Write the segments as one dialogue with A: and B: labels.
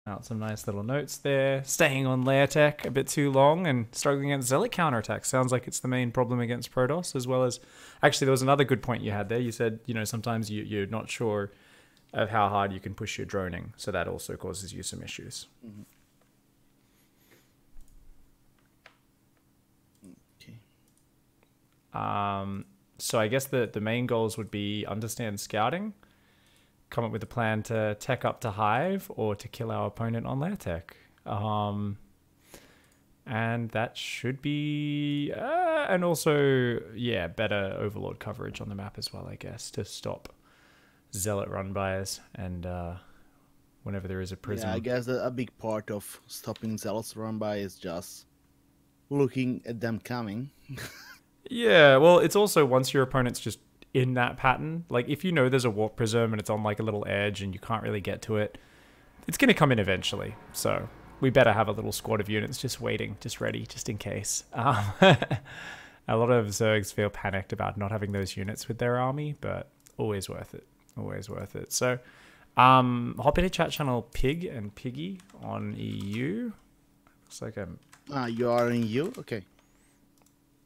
A: out some nice little notes there. Staying on layer tech a bit too long and struggling against Zealot counterattacks. Sounds like it's the main problem against Protoss, as well as... Actually, there was another good point you had there. You said, you know, sometimes you're not sure of how hard you can push your droning. So that also causes you some issues.
B: Mm-hmm. Okay.
A: So I guess the main goals would be understand scouting, come up with a plan to tech up to Hive or to kill our opponent on lair tech. And that should be... and also, yeah, better Overlord coverage on the map as well, I guess, to stop Zealot run-bys and whenever there is a prism.
B: Yeah, I guess a big part of stopping Zealots run-by is just looking at them coming.
A: Yeah, well, it's also once your opponent's just in that pattern, like if you know there's a warp prism and it's on like a little edge and you can't really get to it, it's going to come in eventually. So we better have a little squad of units just waiting, just ready, just in case. A lot of Zergs feel panicked about not having those units with their army, but always worth it. Always worth it. So hop into chat channel Pig and Piggy on EU. Looks like I'm...
B: You are in EU? Okay.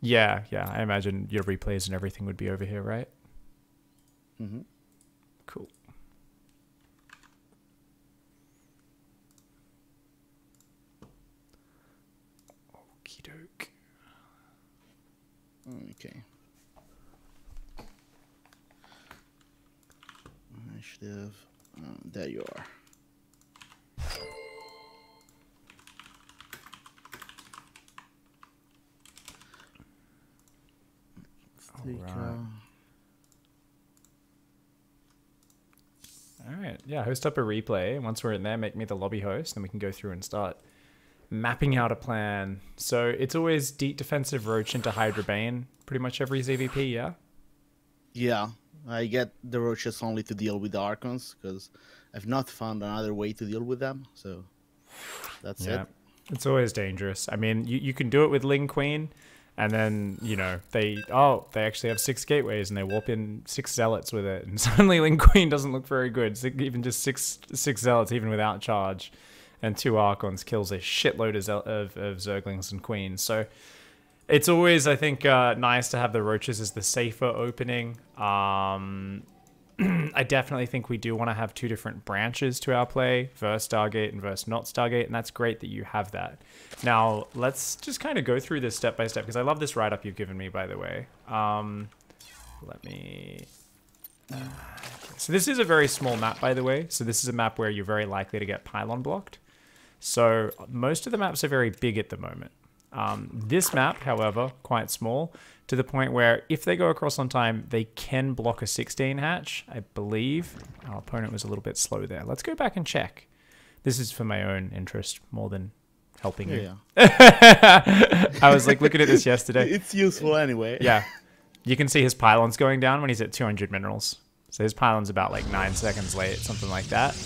A: Yeah, I imagine your replays and everything would be over here, right?
B: Mm-hmm.
A: Cool. Okie doke.
B: Okay. Initiative. There you are.
A: Alright, yeah, host up a replay. Once we're in there, make me the lobby host, then we can go through and start mapping out a plan. So it's always deep defensive Roach into Hydra Bane, pretty much every ZvP, yeah?
B: Yeah, I get the Roaches only to deal with the Archons, because I've not found another way to deal with them, so that's it.
A: It's always dangerous. I mean, you can do it with Ling Queen, and then, you know, they actually have 6 gateways and they warp in 6 zealots with it. And suddenly Ling Queen doesn't look very good. Even just six zealots, even without charge, and 2 Archons kills a shitload of Zerglings and Queens. So it's always, I think, nice to have the Roaches as the safer opening. I definitely think we do want to have 2 different branches to our play, versus Stargate and versus not Stargate, and that's great that you have that. Now, let's just kind of go through this step by step, because I love this write-up you've given me, by the way. Let me... So this is a very small map, by the way. So this is a map where you're very likely to get pylon blocked. So most of the maps are very big at the moment. This map, however, quite small, to the point where if they go across on time, they can block a 16 hatch, I believe. Our opponent was a little bit slow there. Let's go back and check. This is for my own interest more than helping you. Yeah. I was like looking at this yesterday.
B: It's useful anyway.
A: Yeah. You can see his pylons going down when he's at 200 minerals. So his pylon's about like 9 seconds late, something like that.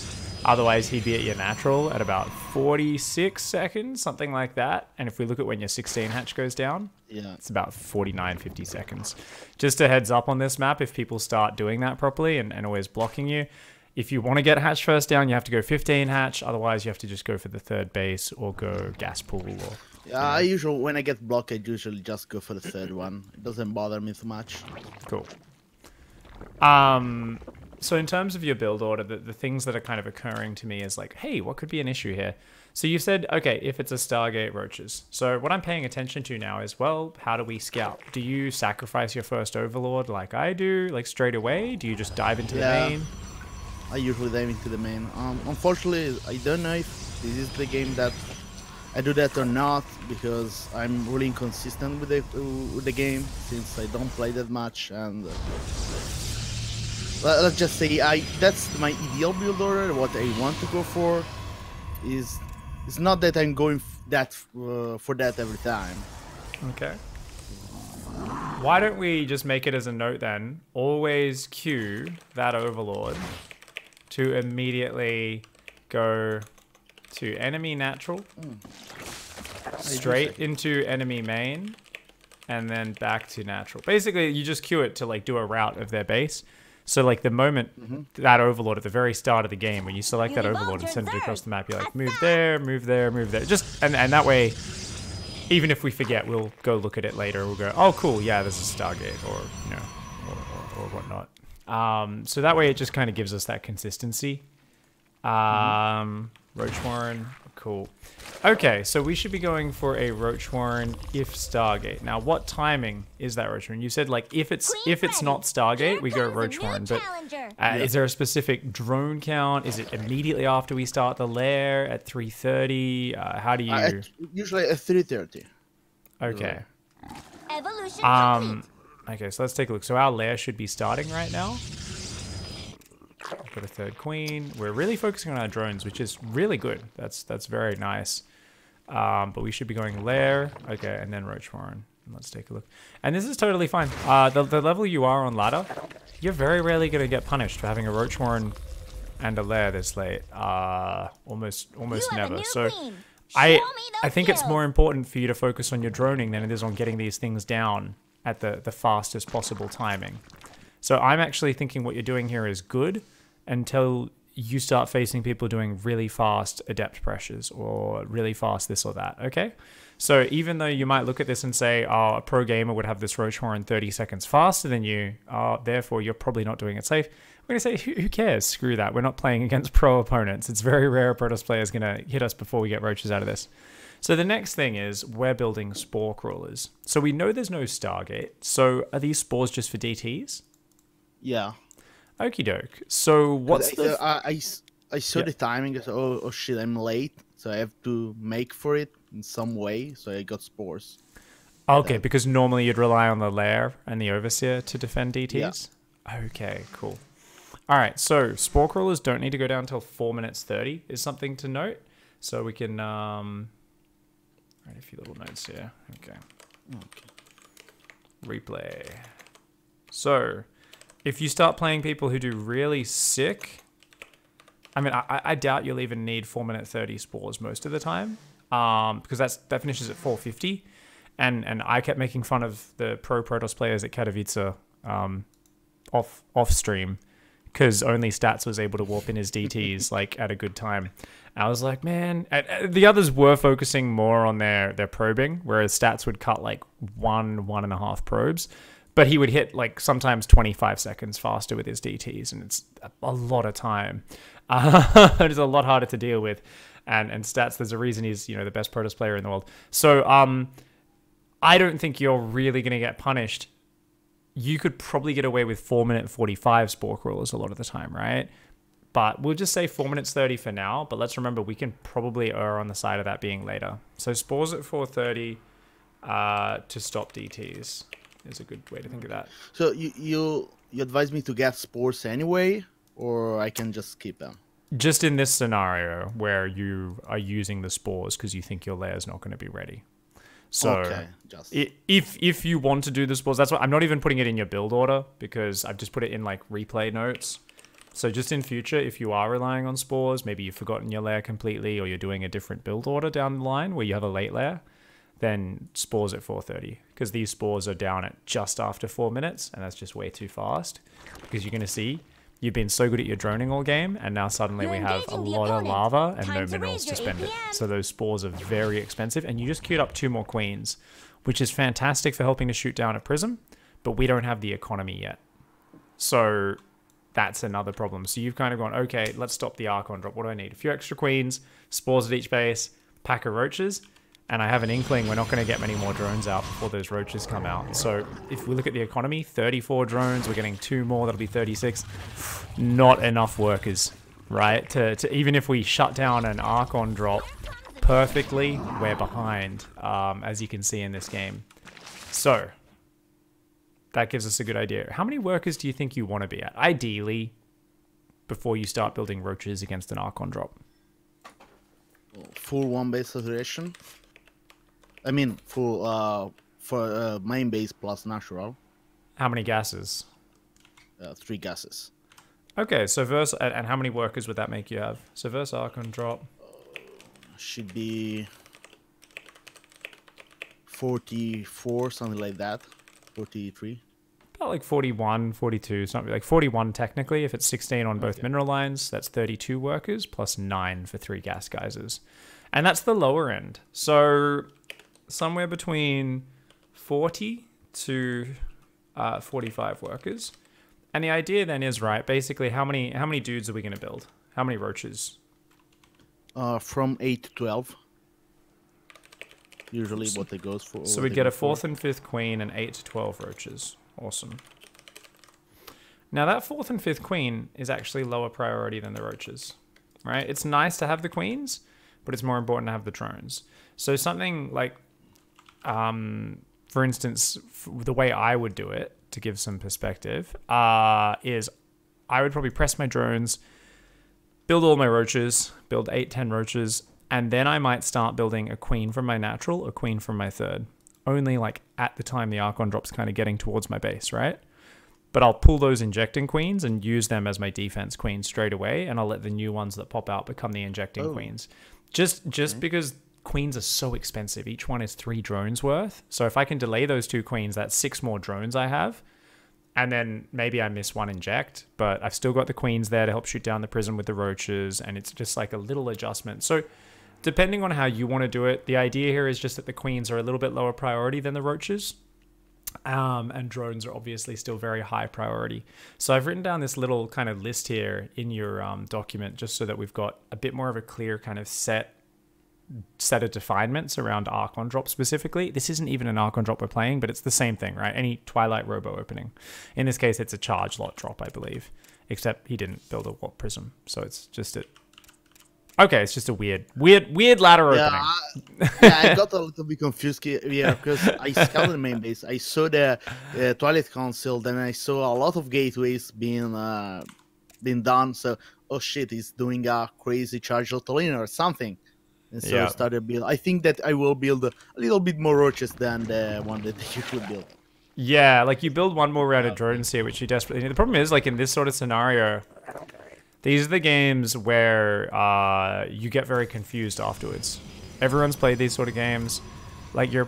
A: Otherwise, he'd be at your natural at about 46 seconds, something like that. And if we look at when your 16 hatch goes down,
B: yeah,
A: it's about 49, 50 seconds. Just a heads up on this map, if people start doing that properly and always blocking you, if you want to get hatch first down, you have to go 15 hatch. Otherwise, you have to just go for the 3rd base or go gas pool. Or,
B: yeah, I usually, when I get blocked, I usually just go for the 3rd one. It doesn't bother me so much.
A: Cool. So in terms of your build order, the things that are kind of occurring to me is like, hey, what could be an issue here? So you said, okay, if it's a Stargate Roaches. So what I'm paying attention to now is, well, how do we scout? Do you sacrifice your first Overlord like I do, like straight away? Do you just dive into the main?
B: I usually dive into the main. Unfortunately, I don't know if this is the game that I do that or not, because I'm really inconsistent with the game, since I don't play that much, and... let's just say that's my ideal build order. What I want to go for is it's not that I'm going for that every time.
A: Okay. Why don't we just make it as a note then? Always queue that Overlord to immediately go to enemy natural, straight into enemy main, and then back to natural. Basically, you just queue it to like do a route of their base. So like the moment that overlord at the very start of the game, when you select that overlord and send it across the map, you're like, move there, move there, move there. Just and that way, even if we forget, we'll go look at it later. We'll go, oh cool, yeah, there's a Stargate, or you know, or whatnot. So that way, it just kind of gives us that consistency. Roach Warren, cool. Okay, so we should be going for a Roach Warren if Stargate. Now, what timing is that Roach Warren? You said like if it's not Stargate, we go Roach Warren. But is there a specific drone count? Is it immediately after we start the lair at 3:30? How do you?
B: Usually at 3:30.
A: Okay.
C: Evolution complete.
A: Okay, so let's take a look. So our lair should be starting right now. We've got a third queen. We're really focusing on our drones, which is really good. That's very nice. But we should be going lair. Okay, and then Roach Warren. Let's take a look. And this is totally fine. The level you are on ladder, you're very rarely going to get punished for having a Roach Warren and a lair this late. Almost never. So I think it's more important for you to focus on your droning than it is on getting these things down at the fastest possible timing. So I'm actually thinking what you're doing here is good until you start facing people doing really fast adept pressures or really fast this or that, okay? So even though you might look at this and say, oh, a pro gamer would have this Roach Warren 30 seconds faster than you, therefore you're probably not doing it safe. We're going to say, who cares? Screw that. We're not playing against pro opponents. It's very rare a Protoss player is going to hit us before we get roaches out of this. So the next thing is we're building spore crawlers. So we know there's no Stargate. So are these spores just for DTs?
B: Yeah.
A: Okie doke. So what's the...
B: I saw the timing. I said, oh shit, I'm late. So I have to make for it in some way. So I got spores.
A: Okay, because normally you'd rely on the lair and the overseer to defend DTs? Yeah. Okay, cool. All right, so spore crawlers don't need to go down until 4 minutes 30 is something to note. So we can... write a few little notes here. Okay. Replay. So... if you start playing people who do really sick, I mean, I doubt you'll even need 4 minute 30 spores most of the time, because that finishes at 450, and I kept making fun of the pro Protoss players at Katowice off stream, because only Stats was able to warp in his DTs like at a good time. I was like, man, the others were focusing more on their probing, whereas Stats would cut like 1.5 probes. But he would hit like sometimes 25 seconds faster with his DTs, and it's a lot of time. It's a lot harder to deal with. And Stats, there's a reason he's, the best Protoss player in the world. So I don't think you're really going to get punished. You could probably get away with 4 minute 45 spore crawlers a lot of the time, right? But we'll just say 4 minutes 30 for now. But let's remember, we can probably err on the side of that being later. So spores at 4:30 to stop DTs. Is a good way to think of that.
B: So you advise me to get spores anyway, or I can just keep them?
A: Just in this scenario where you are using the spores because you think your lair is not going to be ready. So
B: okay,
A: if you want to do the spores, that's what I'm not even putting it in your build order, because I've just put it in like replay notes. So just in future, if you are relying on spores, maybe you've forgotten your lair completely, or you're doing a different build order down the line where you have a late lair, then spores at 4:30, because these spores are down at just after 4 minutes, and that's just way too fast. Because you're going to see, you've been so good at your droning all game, and now suddenly we have a lot of lava and no minerals to spend it. So those spores are very expensive, and you just queued up 2 more queens, which is fantastic for helping to shoot down a prism, but we don't have the economy yet. So that's another problem. So you've kind of gone, okay, let's stop the Archon drop. What do I need? A few extra queens, spores at each base, pack of roaches. And I have an inkling we're not going to get many more drones out before those roaches come out. So if we look at the economy, 34 drones, we're getting 2 more, that'll be 36. Not enough workers, right? To even if we shut down an Archon drop perfectly, we're behind, as you can see in this game. So that gives us a good idea. How many workers do you think you want to be at? Ideally, before you start building roaches against an Archon drop.
B: Full 1 base saturation. I mean, for main base plus natural.
A: How many gases?
B: 3 gases.
A: Okay, so verse, and how many workers would that make you have? So verse Archon drop.
B: Should be 44, something like that. 43.
A: about like 41, 42, something like 41 technically. If it's 16 on both mineral lines, that's 32 workers plus 9 for 3 gas geysers. And that's the lower end. So somewhere between 40 to 45 workers. And the idea then is, right, basically how many dudes are we going to build? How many roaches?
B: From 8 to 12. Usually what it goes for.
A: So we get a 4th and 5th queen and 8 to 12 roaches. Awesome. Now that 4th and 5th queen is actually lower priority than the roaches, right? It's nice to have the queens, but it's more important to have the drones. So something like, for instance, the way I would do it, to give some perspective, is I would probably press my drones, build all my roaches, build 8, 10 roaches, and then I might start building a queen from my natural, a queen from my 3rd. Only like at the time the Archon drop's kind of getting towards my base, right? But I'll pull those injecting queens and use them as my defense queens straight away, and I'll let the new ones that pop out become the injecting queens. Just because queens are so expensive. Each one is 3 drones worth. So if I can delay those 2 queens, that's 6 more drones I have. And then maybe I miss 1 inject, but I've still got the queens there to help shoot down the prison with the roaches, and it's just like a little adjustment. So depending on how you want to do it, the idea here is just that the queens are a little bit lower priority than the roaches. And drones are obviously still very high priority. So I've written down this little kind of list here in your document, just so that we've got a bit more of a clear kind of set of definements around Archon drop specifically. This isn't even an Archon drop we're playing, but it's the same thing, right? Any Twilight Robo opening. In this case, it's a charge lot drop, I believe. Except he didn't build a warp prism, so it's just a... Okay, it's just a weird ladder opening.
B: Yeah, I got a little bit confused here because I scouted the main base. I saw the Twilight Council, then I saw a lot of gateways being done. So, oh shit, he's doing a crazy charge Lotolina or something. And so I started build. I think that I will build a little bit more roaches than the one that you could build.
A: Yeah, like you build one more round of drones here, which you desperately need. The problem is, like in this sort of scenario, these are the games where you get very confused afterwards. Everyone's played these sort of games. Like you're,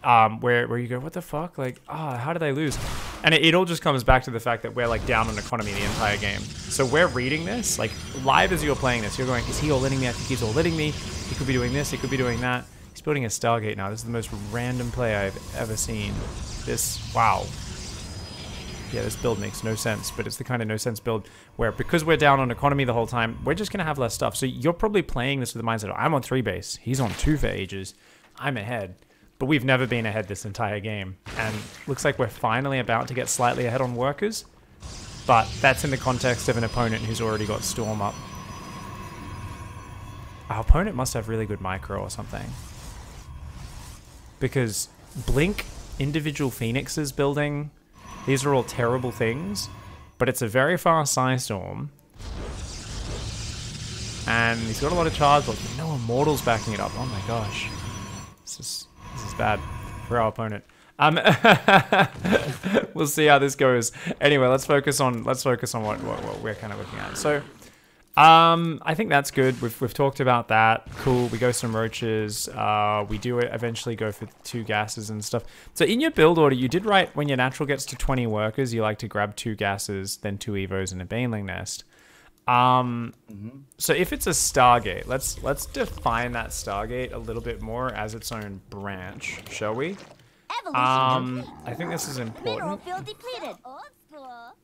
A: where you go, what the fuck? Like, how did I lose? And it all just comes back to the fact that we're like down on economy the entire game. So we're reading this, like live as you're playing this, you're going, is he all-hitting me? I think he's all-hitting me. He could be doing this, he could be doing that. He's building a Stargate now. This is the most random play I've ever seen. Wow. Yeah, this build makes no sense, but it's the kind of no sense build where, because we're down on economy the whole time, we're just going to have less stuff. So you're probably playing this with the mindset, I'm on 3 base, he's on 2 for ages, I'm ahead. But we've never been ahead this entire game. And looks like we're finally about to get slightly ahead on workers. But that's in the context of an opponent who's already got Storm up. Our opponent must have really good micro or something. Because Blink, individual Phoenixes building, these are all terrible things. But it's a very fast Psystorm. And he's got a lot of charge, but no Immortals backing it up. Oh my gosh. This is bad for our opponent. We'll see how this goes. Anyway, let's focus on what we're kind of looking at. So, I think that's good. We've talked about that. Cool. We go some roaches. We do eventually go for 2 gases and stuff. So in your build order, you did write when your natural gets to 20 workers, you like to grab 2 gases, then 2 evos and a baneling nest. So if it's a Stargate, let's define that Stargate a little bit more as its own branch, shall we? I think this is important.
C: Mineral field depleted. Old school.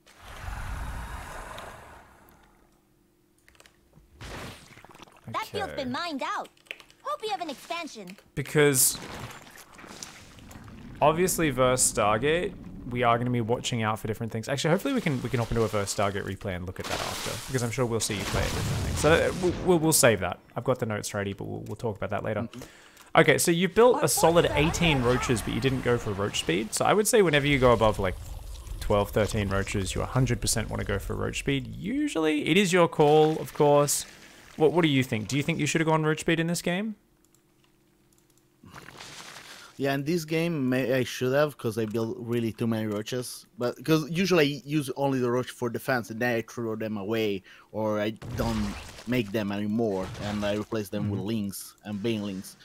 C: That field's been mined out. Hope you have an expansion.
A: Because obviously versus Stargate, we are going to be watching out for different things. Actually, hopefully we can hop into a versus Stargate replay and look at that after, because I'm sure we'll see you play it different things. So we'll save that. I've got the notes ready, but we'll talk about that later. Okay, so you built a solid 18 roaches, but you didn't go for roach speed. So I would say whenever you go above like 12, 13 roaches, you 100% want to go for roach speed. Usually, it is your call, of course. What do you think? Do you think you should have gone roach speed in this game?
B: Yeah, in this game, I should have, because I built really too many roaches. But because usually I use only the roach for defense, and then I throw them away, or I don't make them anymore, and I replace them with lings and banelings.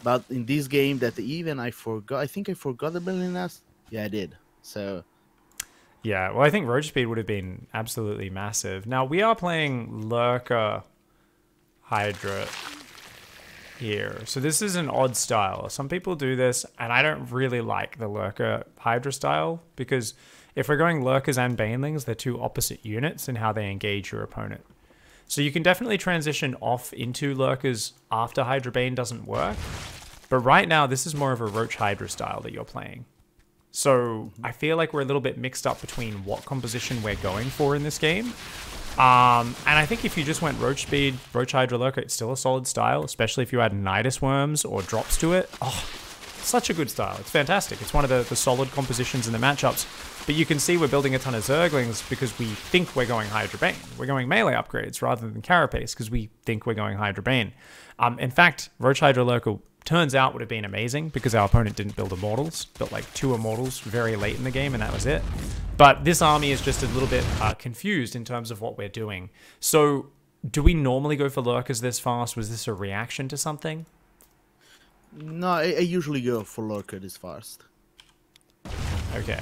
B: But in this game, that even I forgot, I think I forgot the baneling nest. Yeah, I did. So
A: Yeah, well, I think Roach speed would have been absolutely massive. Now, we are playing Lurker Hydra here. So this is an odd style. Some people do this, and I don't really like the Lurker Hydra style, because if we're going Lurkers and Banelings, they're two opposite units in how they engage your opponent. So you can definitely transition off into Lurkers after Hydra Bane doesn't work. But right now, this is more of a Roach Hydra style that you're playing. So I feel like we're a little bit mixed up between what composition we're going for in this game. And I think if you just went Roach Speed, Roach Hydra Lurker, it's still a solid style, especially if you add Nidus Worms or drops to it. Oh, such a good style. It's fantastic. It's one of the solid compositions in the matchups. But you can see we're building a ton of Zerglings because we think we're going Hydra Bane. We're going melee upgrades rather than Carapace because we think we're going Hydra Bane. In fact, Roach Hydra Lurker turns out would have been amazing because our opponent didn't build Immortals, built like 2 Immortals very late in the game, and that was it. But this army is just a little bit confused in terms of what we're doing. So do we normally go for Lurkers this fast? Was this a reaction to something?
B: no, I usually go for Lurker this fast.
A: Okay.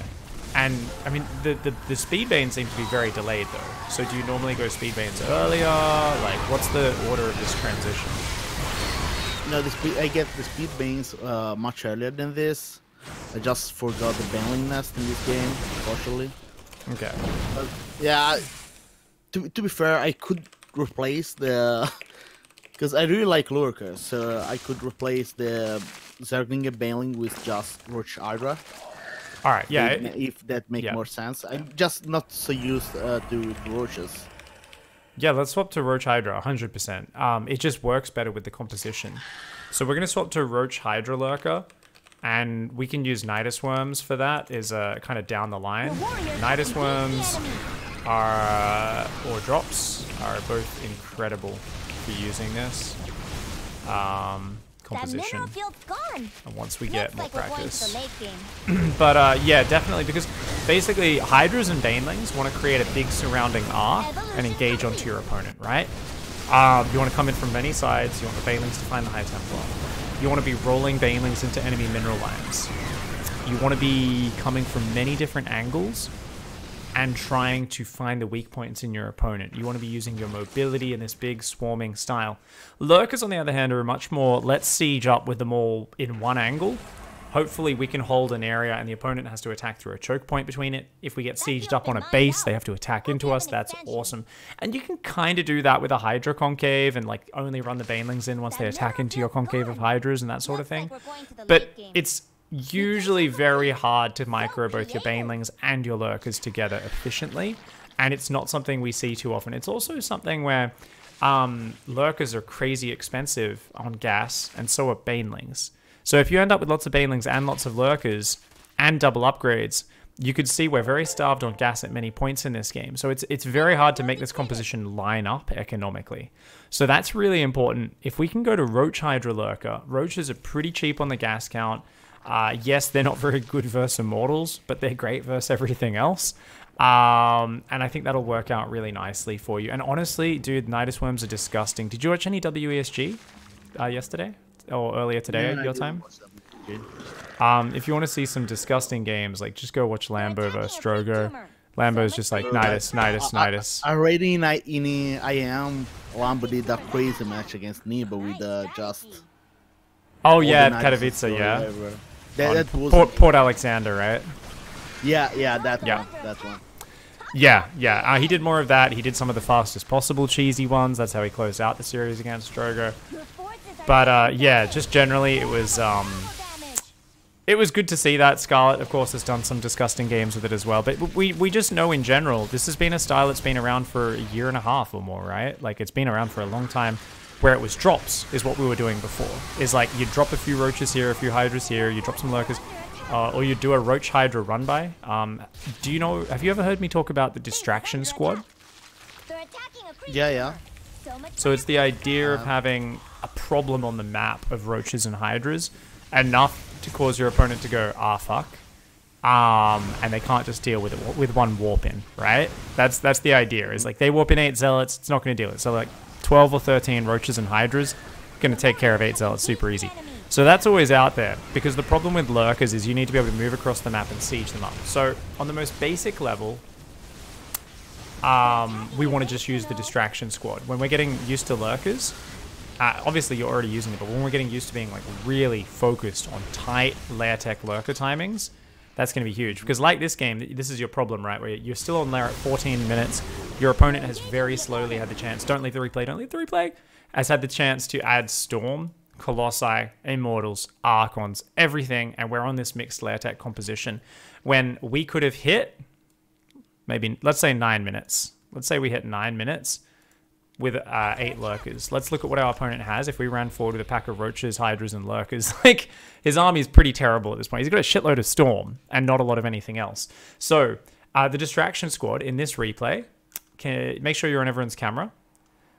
A: And, I mean, the Speed Bane seems to be very delayed, though. So do you normally go Speed Banes earlier? Like, what's the order of this transition?
B: No, I get the Speed Banes much earlier than this. I just forgot the Baneling Nest in this game, unfortunately.
A: Okay.
B: Yeah, to be fair, I could replace the... Because I really like Lurker, so I could replace the Zergling and Baneling with just Roach Hydra.
A: All right, yeah.
B: If that makes more sense. I'm just not so used to Roaches.
A: Yeah, let's swap to Roach Hydra, 100%. It just works better with the composition. So we're going to swap to Roach Hydra Lurker, and we can use Nidus Worms for that, is kind of down the line. Nidus Worms are, or drops, are both incredible for using this composition. And once we get more practice. But yeah, definitely, because basically Hydras and Banelings want to create a big surrounding arc and engage onto your opponent, right? You want to come in from many sides. You want the Banelings to find the High Templar. You want to be rolling Banelings into enemy mineral lands. You want to be coming from many different angles and trying to find the weak points in your opponent. You want to be using your mobility in this big swarming style. Lurkers, on the other hand, are much more, let's siege up with them all in one angle. Hopefully we can hold an area and the opponent has to attack through a choke point between it. If we get sieged up on a base, they have to attack into us. That's awesome. And you can kind of do that with a Hydra concave and like only run the Banelings in once they attack into your concave of Hydras and that sort of thing. But it's usually very hard to micro both your Banelings and your Lurkers together efficiently, and it's not something we see too often. It's also something where Lurkers are crazy expensive on gas, and so are Banelings. So if you end up with lots of Banelings and lots of Lurkers and double upgrades, you could see we're very starved on gas at many points in this game. So it's very hard to make this composition line up economically. So that's really important. If we can go to Roach Hydra Lurker, Roaches are pretty cheap on the gas count. Yes, they're not very good versus Immortals, but they're great versus everything else. And I think that'll work out really nicely for you. And honestly, dude, Nidus Worms are disgusting. Did you watch any WESG yesterday? Or earlier today at your time? If you want to see some disgusting games, like just go watch Lambo versus Strogo. Lambo's just like Nidus.
B: Already in IAM, Lambo did that crazy match against Nebo with just...
A: Oh yeah, Katowice, yeah.
B: That was
A: Port Alexander, right?
B: Yeah, that one.
A: Yeah. He did more of that. He did some of the fastest possible cheesy ones. That's how he closed out the series against Strogo. But yeah, just generally, it was good to see that. Scarlet, of course, has done some disgusting games with it as well. But we just know in general, this has been a style that's been around for a year and a half or more, right? Like, it's been around for a long time. Where it was drops is what we were doing before. Is like you drop a few Roaches here, a few Hydras here, you drop some Lurkers, or you do a Roach Hydra run by. Do you know? Have you ever heard me talk about the Distraction Squad?
B: Yeah.
A: So it's the idea of having a problem on the map of Roaches and Hydras, enough to cause your opponent to go, ah, fuck. And they can't just deal with it with one warp in, right? That's the idea. Is like they warp in 8 Zealots, it's not going to deal with it. So like 12 or 13 Roaches and Hydras going to take care of 8 Zealots super easy. So that's always out there, because the problem with lurkers is you need to be able to move across the map and siege them up. So on the most basic level, we want to just use the distraction squad. When we're getting used to lurkers, obviously you're already using it, but when we're getting used to being like really focused on tight layer tech lurker timings, that's going to be huge. Because like this game, this is your problem, right? Where you're still on layer at 14 minutes. Your opponent has very slowly had the chance. Don't leave the replay. Has had the chance to add Storm, Colossi, Immortals, Archons, everything. And we're on this mixed layer tech composition. When we could have hit, maybe, let's say 9 minutes. Let's say we hit 9 minutes with 8 lurkers. Let's look at what our opponent has. If we ran forward with a pack of Roaches, Hydras, and Lurkers, like, his army is pretty terrible at this point. He's got a shitload of Storm and not a lot of anything else. So, the distraction squad in this replay, can make sure you're on everyone's camera.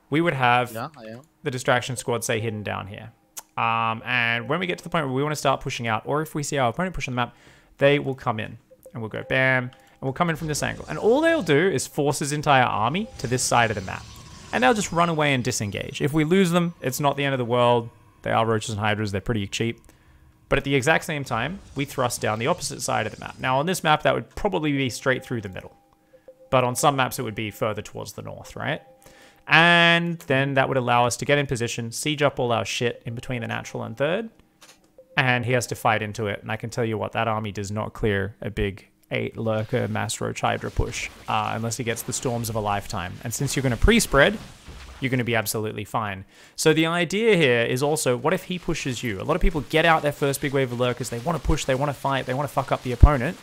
A: We would have the distraction squad, say, hidden down here. And when we get to the point where we want to start pushing out, or if we see our opponent pushing the map, they will come in. And we'll go bam, and we'll come in from this angle. And all they'll do is force his entire army to this side of the map. And they'll just run away and disengage. If we lose them, it's not the end of the world. They are Roaches and Hydras. They're pretty cheap. But at the exact same time, we thrust down the opposite side of the map. Now, on this map, that would probably be straight through the middle. But on some maps, it would be further towards the north, right? And then that would allow us to get in position, siege up all our shit in between the natural and third. And he has to fight into it. And I can tell you what, that army does not clear a big 8 Lurker Mass Roach Hydra push unless he gets the Storms of a lifetime. And since you're going to pre-spread, you're going to be absolutely fine. So the idea here is also, what if he pushes you? A lot of people get out their first big wave of Lurkers. They want to push, they want to fight, they want to fuck up the opponent.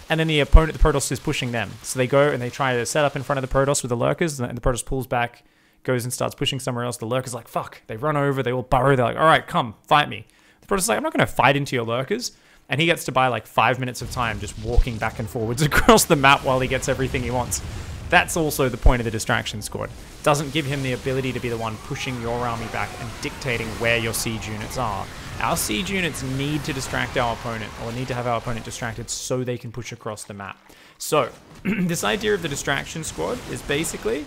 A: And then the opponent, the Protoss, is pushing them. So they go and they try to set up in front of the Protoss with the Lurkers, and the Protoss pulls back, goes and starts pushing somewhere else. The Lurker's like, fuck. They run over, they all burrow, they're like, all right, come, fight me. The Protoss is like, I'm not going to fight into your Lurkers. And he gets to buy like 5 minutes of time just walking back and forwards across the map while he gets everything he wants. That's also the point of the distraction squad. Doesn't give him the ability to be the one pushing your army back and dictating where your siege units are. Our siege units need to distract our opponent, or need to have our opponent distracted so they can push across the map. So, this idea of the distraction squad is basically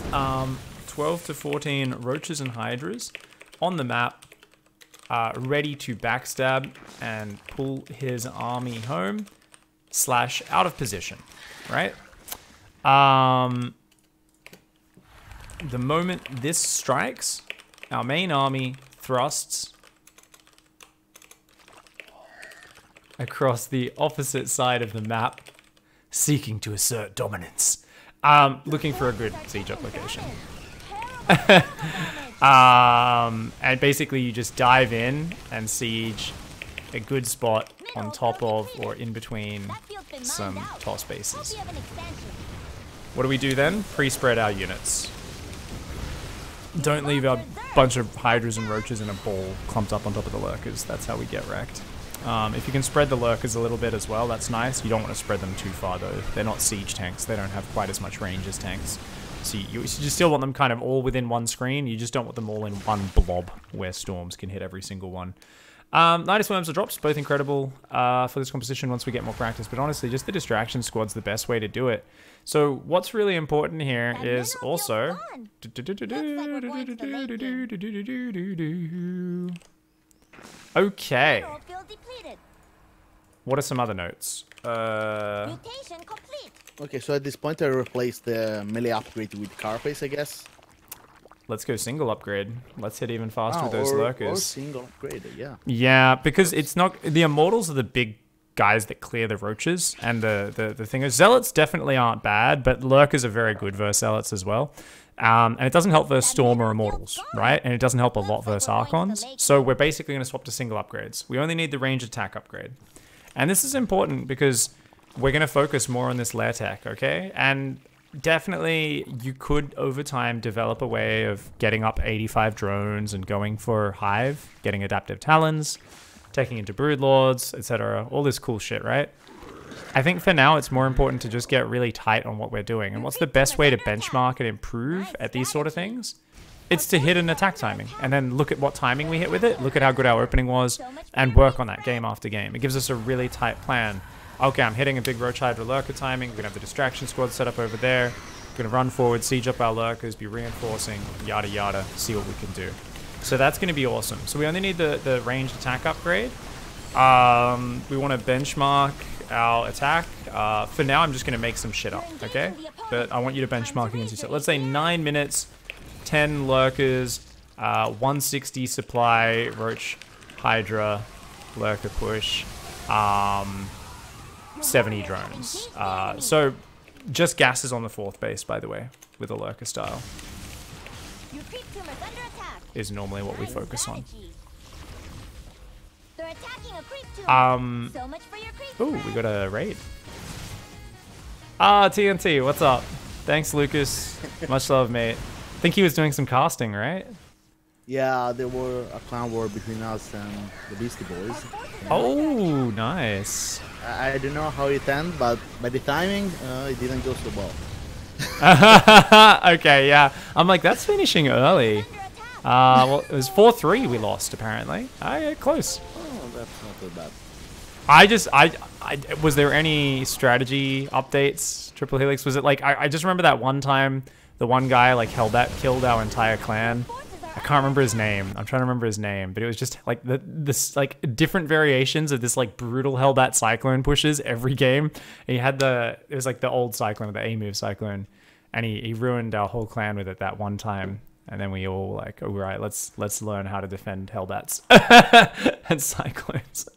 A: 12 to 14 Roaches and Hydras on the map, ready to backstab and pull his army home / out of position, right? The moment this strikes, our main army thrusts across the opposite side of the map, seeking to assert dominance. Looking for a good siege up location. And basically you just dive in and siege a good spot on top of or in between some toss bases. What do we do then? Pre-spread our units. Don't leave a bunch of Hydras and Roaches in a ball clumped up on top of the Lurkers. That's how we get wrecked. If you can spread the Lurkers a little bit as well, that's nice. You don't want to spread them too far though. They're not siege tanks. They don't have quite as much range as tanks. So you still want them kind of all within one screen. You just don't want them all in one blob where Storms can hit every single one. 90 Swarms or drops, both incredible for this composition once we get more practice. But honestly, just the distraction squad's the best way to do it. So what's really important here is also... Okay. What are some other notes?
B: Okay, so at this point I replaced the melee upgrade with Carface, I guess.
A: Let's go single upgrade. Let's hit even faster with those Lurkers.
B: Or single upgrade, yeah.
A: Yeah, because it's not... The Immortals are the big guys that clear the Roaches. And the thing is, Zealots definitely aren't bad, but Lurkers are very good versus Zealots as well. And it doesn't help versus Storm or Immortals, right? And it doesn't help a lot versus Archons. So we're basically going to swap to single upgrades. We only need the range attack upgrade. And this is important because we're going to focus more on this lair tech, okay? And definitely you could, over time, develop a way of getting up 85 drones and going for Hive, getting adaptive talons, taking into Broodlords, etc. All this cool shit, right? I think for now, it's more important to just get really tight on what we're doing. And what's the best way to benchmark and improve at these sort of things? It's to hit an attack timing and then look at what timing we hit with it, look at how good our opening was, and work on that game after game. It gives us a really tight plan. Okay, I'm hitting a big Roach Hydra Lurker timing. We're going to have the distraction squad set up over there. We're going to run forward, siege up our Lurkers, be reinforcing, yada yada, see what we can do. So that's going to be awesome. So we only need the ranged attack upgrade. We want to benchmark our attack. For now, I'm just going to make some shit up, okay? But I want you to benchmark against yourself. Let's say 9 minutes, 10 lurkers, 160 supply, Roach, Hydra, Lurker push, 70 drones. So just gases on the 4th base, by the way, with a Lurker style.
C: Your creep tumor's under attack.
A: Is normally what we focus on.
C: They're attacking a creep tumor. So much for your creep
A: Ooh,
C: tumor.
A: we got a raid. Ah, TNT, what's up? Thanks, Lucas. Much love, mate. I think he was doing some casting, right?
B: Yeah, there were a clan war between us and the Beastie Boys.
A: Oh, nice.
B: I don't know how it ended, but by the timing, it didn't go so well.
A: Okay, yeah. I'm like, that's finishing early. Well, it was 4-3 we lost, apparently. Close.
B: Oh, that's not too bad.
A: Was there any strategy updates, Triple Helix? Was it like, I just remember that one time, the one guy like killed our entire clan. I can't remember his name. I'm trying to remember his name, but it was just like this like different variations of this like brutal Hellbat Cyclone pushes every game. And he had it was like the old Cyclone, the A-move Cyclone, and he ruined our whole clan with it that one time. And then we all like, all right, let's learn how to defend Hellbats and Cyclones.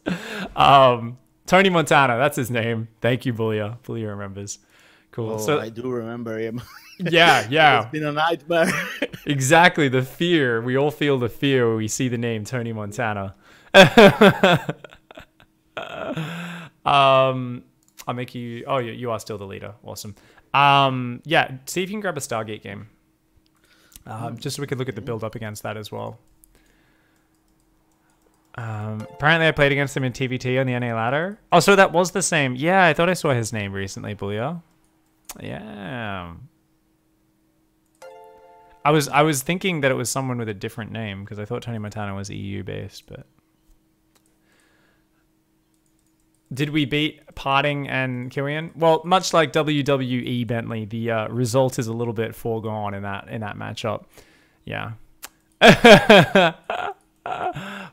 A: Tony Montana, that's his name. Thank you, Bullia. Bullia remembers. Cool.
B: Oh,
A: So
B: I do remember him.
A: yeah.
B: It's been a nightmare.
A: Exactly, the fear. We all feel the fear when we see the name Tony Montana. I'll make you... Oh, you are still the leader. Awesome. Yeah, see if you can grab a Stargate game. Just so we could look at the build up against that as well. Apparently I played against him in TVT on the NA ladder. Oh, so that was the same. Yeah, I thought I saw his name recently, Bullia. Yeah. I was thinking that it was someone with a different name because I thought Tony Montana was EU based, but did we beat Parting and Killian? Well, much like WWE Bentley, the result is a little bit foregone in that matchup. Yeah.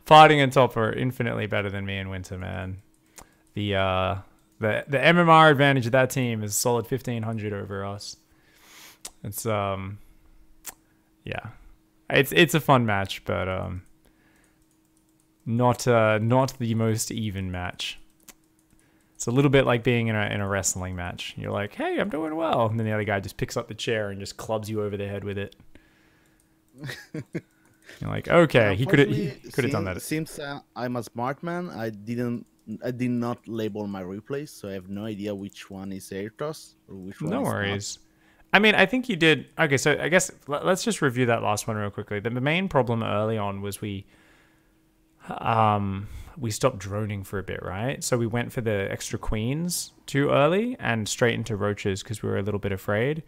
A: Parting and Top are infinitely better than me and Winter, man. The MMR advantage of that team is solid 1500 over us. It's yeah, it's a fun match, but not the most even match. It's a little bit like being in a wrestling match. You're like, hey, I'm doing well, and then the other guy just picks up the chair and just clubs you over the head with it. You're like, okay, he could have done that.
B: Since I'm a smart man, I did not label my replays, so I have no idea which one is Airtos or which one.
A: No
B: is
A: worries. I mean, I think you did. Okay, so I guess let's just review that last one real quickly. The main problem early on was we stopped droning for a bit, right? So we went for the extra queens too early and straight into roaches because we were a little bit afraid.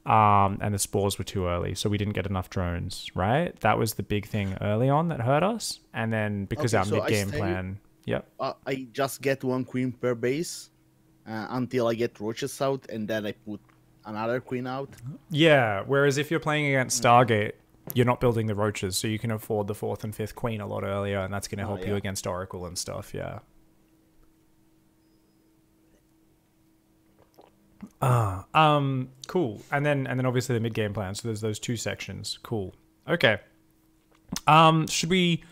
A: And the spores were too early, so we didn't get enough drones, right? That was the big thing early on that hurt us. And then because our mid-game plan... Yep.
B: I just get one queen per base until I get roaches out, and then I put another queen out.
A: Yeah, whereas if you're playing against Stargate, you're not building the roaches, so you can afford the 4th and 5th queen a lot earlier, and that's going to help you against Oracle and stuff, yeah. Cool. And then obviously the mid-game plan, so there's those two sections. Cool. Okay. Should we...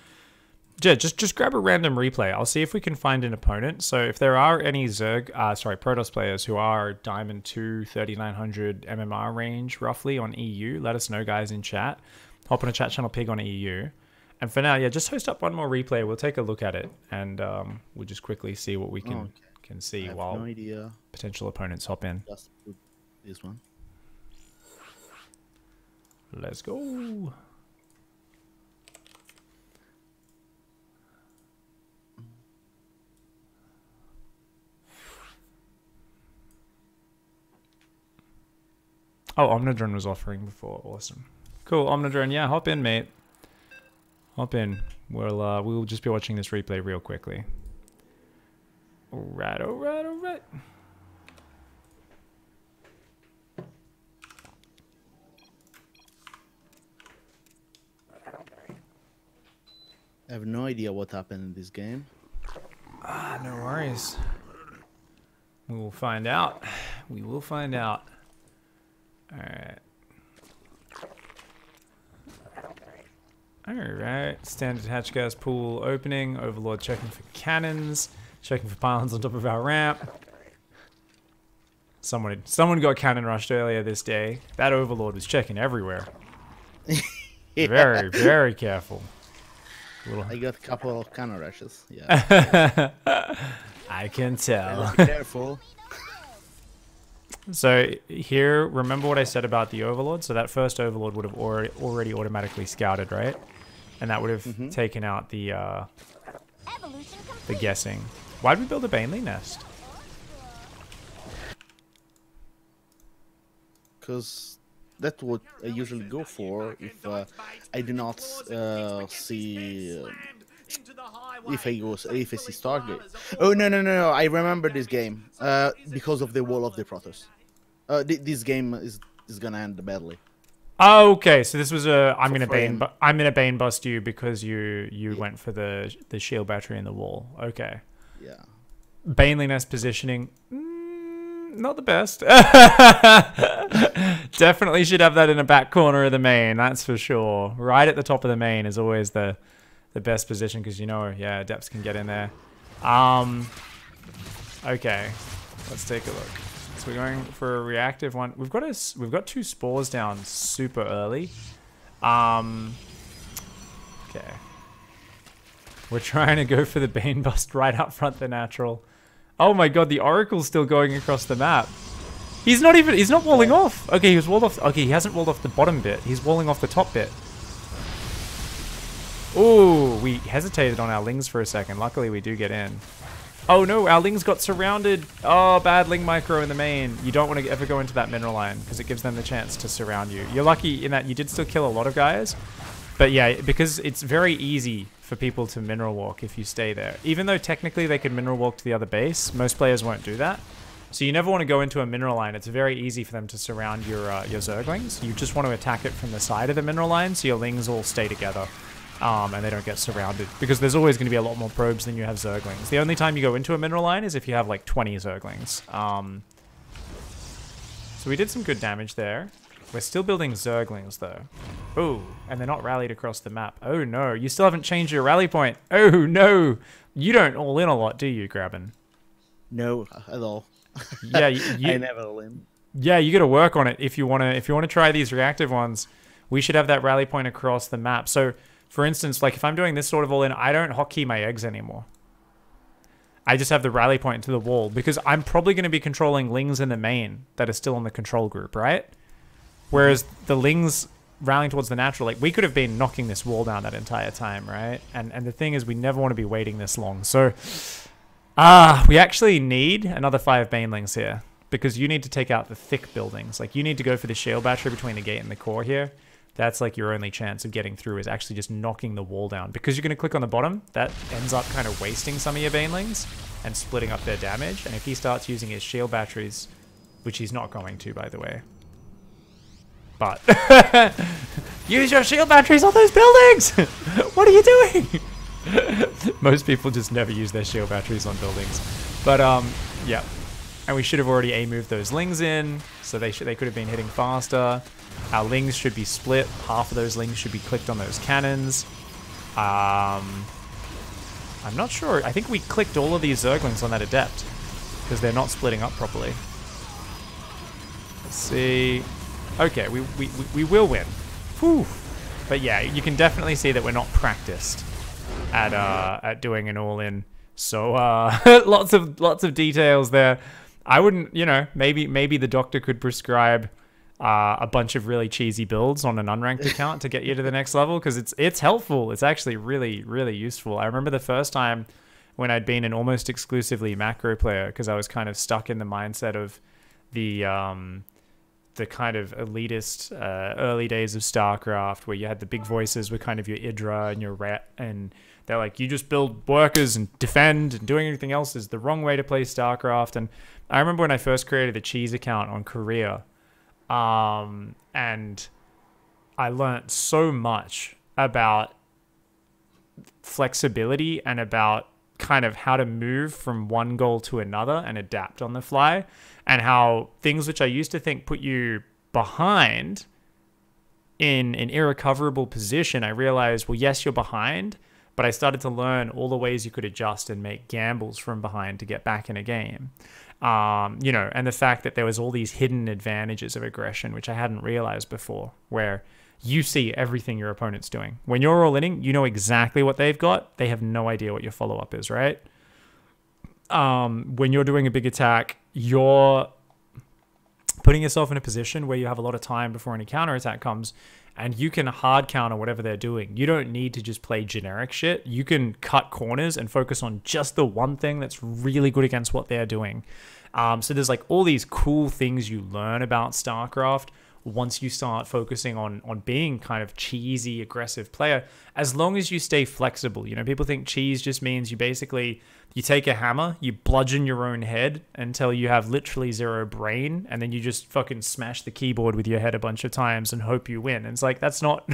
A: Yeah, just grab a random replay. I'll see if we can find an opponent. So if there are any Protoss players who are Diamond 2, 3900 MMR range, roughly, on EU, let us know, guys, in chat. Hop on a chat channel pig on EU. And for now, yeah, just host up one more replay. We'll take a look at it, and we'll just quickly see what we can see while potential opponents hop in.
B: Just put this one.
A: Let's go. Oh, Omnidrone was offering before. Awesome. Cool, Omnidrone. Yeah, hop in, mate. Hop in. We'll just be watching this replay real quickly. Alright.
B: I have no idea what happened in this game.
A: Ah, no worries. We will find out. We will find out. Alright. Alright. Standard hatch gas pool opening. Overlord checking for cannons. Checking for pylons on top of our ramp. Someone got cannon rushed earlier this day. That Overlord was checking everywhere.
B: Yeah.
A: Very, very careful.
B: I got a couple of cannon rushes. Yeah.
A: I can tell.
B: Be careful.
A: So here, remember what I said about the Overlord? So that first Overlord would have already automatically scouted, right? And that would have taken out the guessing. Why'd we build a Baneling nest?
B: Because that's what I usually go for if I do not see if I see Stargate. Oh no! I remember this game because of the wall of the Protoss. This game is gonna end badly.
A: Oh, okay. So this was I'm gonna bane bust you because you went for the shield battery in the wall. Okay.
B: Yeah.
A: Baneling nest positioning. Not the best. Definitely should have that in the back corner of the main, that's for sure. Right at the top of the main is always the best position because yeah, adepts can get in there. Okay, let's take a look. So we're going for a reactive one. We've got 2 spores down super early. Okay. We're trying to go for the Bane Bust right up front the natural. Oh my god, the Oracle's still going across the map. He's not walling off. Okay, he was walled off. Okay, he hasn't walled off the bottom bit. He's walling off the top bit. Ooh, we hesitated on our Lings for a second. Luckily, we do get in. Oh no, our Lings got surrounded. Oh, bad Ling micro in the main. You don't want to ever go into that mineral line because it gives them the chance to surround you. You're lucky in that you did still kill a lot of guys. But yeah, because it's very easy for people to mineral walk if you stay there. Even though technically they could mineral walk to the other base, most players won't do that. So you never want to go into a mineral line. It's very easy for them to surround your Zerglings. You just want to attack it from the side of the mineral line so your Lings all stay together. And they don't get surrounded. Because there's always going to be a lot more probes than you have Zerglings. The only time you go into a mineral line is if you have like 20 Zerglings. So we did some good damage there. We're still building Zerglings though. Oh, and they're not rallied across the map. Oh no, you still haven't changed your rally point. Oh no, you don't all in a lot, do you, Grabbin?
B: No, at all.
A: Yeah,
B: I never all in.
A: Yeah, you got to work on it if you want to try these reactive ones. We should have that rally point across the map. So, for instance, like if I'm doing this sort of all in, I don't hotkey my eggs anymore. I just have the rally point to the wall because I'm probably going to be controlling Lings in the main that are still in the control group, right? Whereas the Lings rallying towards the natural, like we could have been knocking this wall down that entire time, right? And the thing is, we never want to be waiting this long. So, we actually need another 5 Banelings here because you need to take out the thick buildings. Like you need to go for the shield battery between the gate and the core here. That's like your only chance of getting through is actually just knocking the wall down. Because you're going to click on the bottom, that ends up kind of wasting some of your Banelings and splitting up their damage. And if he starts using his shield batteries, which he's not going to, by the way. But use your shield batteries on those buildings! What are you doing? Most people just never use their shield batteries on buildings. But yeah. And we should have already A-moved those Lings in, so they could have been hitting faster. Our Lings should be split. Half of those Lings should be clicked on those cannons. I'm not sure. I think we clicked all of these Zerglings on that Adept because they're not splitting up properly. Let's see. Okay, we will win. Whew. But yeah, you can definitely see that we're not practiced at doing an all-in. So lots of details there. I wouldn't, maybe the doctor could prescribe a bunch of really cheesy builds on an unranked account to get you to the next level because it's helpful. It's actually really, really useful. I remember the first time when I'd been an almost exclusively macro player because I was kind of stuck in the mindset of the kind of elitist early days of StarCraft where you had the big voices were kind of your Hydra and your Ret, and they're like, you just build workers and defend, and doing anything else is the wrong way to play StarCraft. And I remember when I first created the cheese account on Korea, and I learned so much about flexibility and about kind of how to move from one goal to another and adapt on the fly, and how things which I used to think put you behind in an irrecoverable position, I realized, well, yes, you're behind, but I started to learn all the ways you could adjust and make gambles from behind to get back in a game. You know, and the fact that there was all these hidden advantages of aggression, which I hadn't realized before, where you see everything your opponent's doing. When you're all inning, you know exactly what they've got. They have no idea what your follow-up is, right? When you're doing a big attack, you're putting yourself in a position where you have a lot of time before any counterattack comes, and you can hard counter whatever they're doing. You don't need to just play generic shit. You can cut corners and focus on just the one thing that's really good against what they're doing. So there's like all these cool things you learn about StarCraft once you start focusing on being kind of cheesy, aggressive player, as long as you stay flexible. You know, people think cheese just means you take a hammer, you bludgeon your own head until you have literally zero brain, and then you just fucking smash the keyboard with your head a bunch of times and hope you win. And it's like, it's not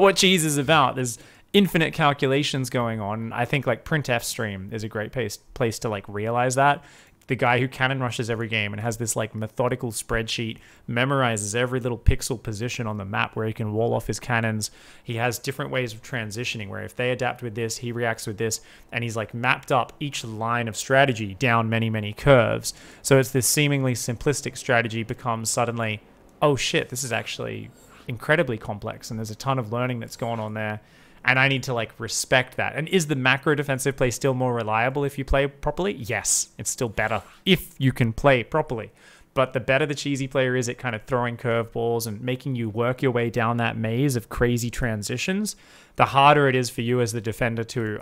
A: what cheese is about. There's infinite calculations going on. I think like printf stream is a great place to like realize that. The guy who cannon rushes every game and has this like methodical spreadsheet, memorizes every little pixel position on the map where he can wall off his cannons. He has different ways of transitioning where if they adapt with this, he reacts with this, and he's like mapped up each line of strategy down many, many curves. So it's this seemingly simplistic strategy becomes suddenly, oh shit, this is actually incredibly complex, and there's a ton of learning that's going on there. And I need to like respect that. And is the macro defensive play still more reliable if you play properly? Yes, it's still better if you can play properly. But the better the cheesy player is at kind of throwing curveballs and making you work your way down that maze of crazy transitions, the harder it is for you as the defender to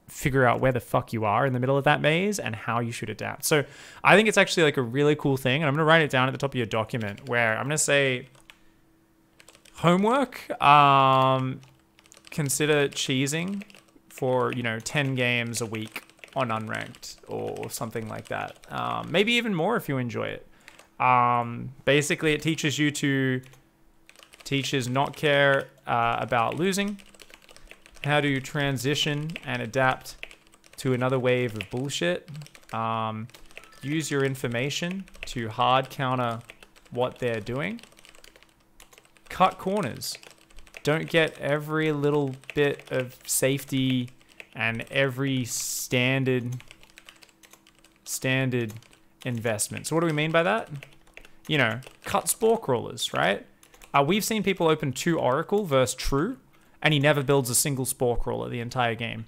A: figure out where the fuck you are in the middle of that maze and how you should adapt. So I think it's actually like a really cool thing. And I'm going to write it down at the top of your document where I'm going to say homework, consider cheesing for, 10 games a week on unranked or something like that. Maybe even more if you enjoy it. Basically, it teaches you to not care about losing, how to transition and adapt to another wave of bullshit. Use your information to hard counter what they're doing. Cut corners. Don't get every little bit of safety and every standard investment. So what do we mean by that? Cut spore crawlers, right? We've seen people open 2 Oracle versus True, and he never builds a single spore crawler the entire game.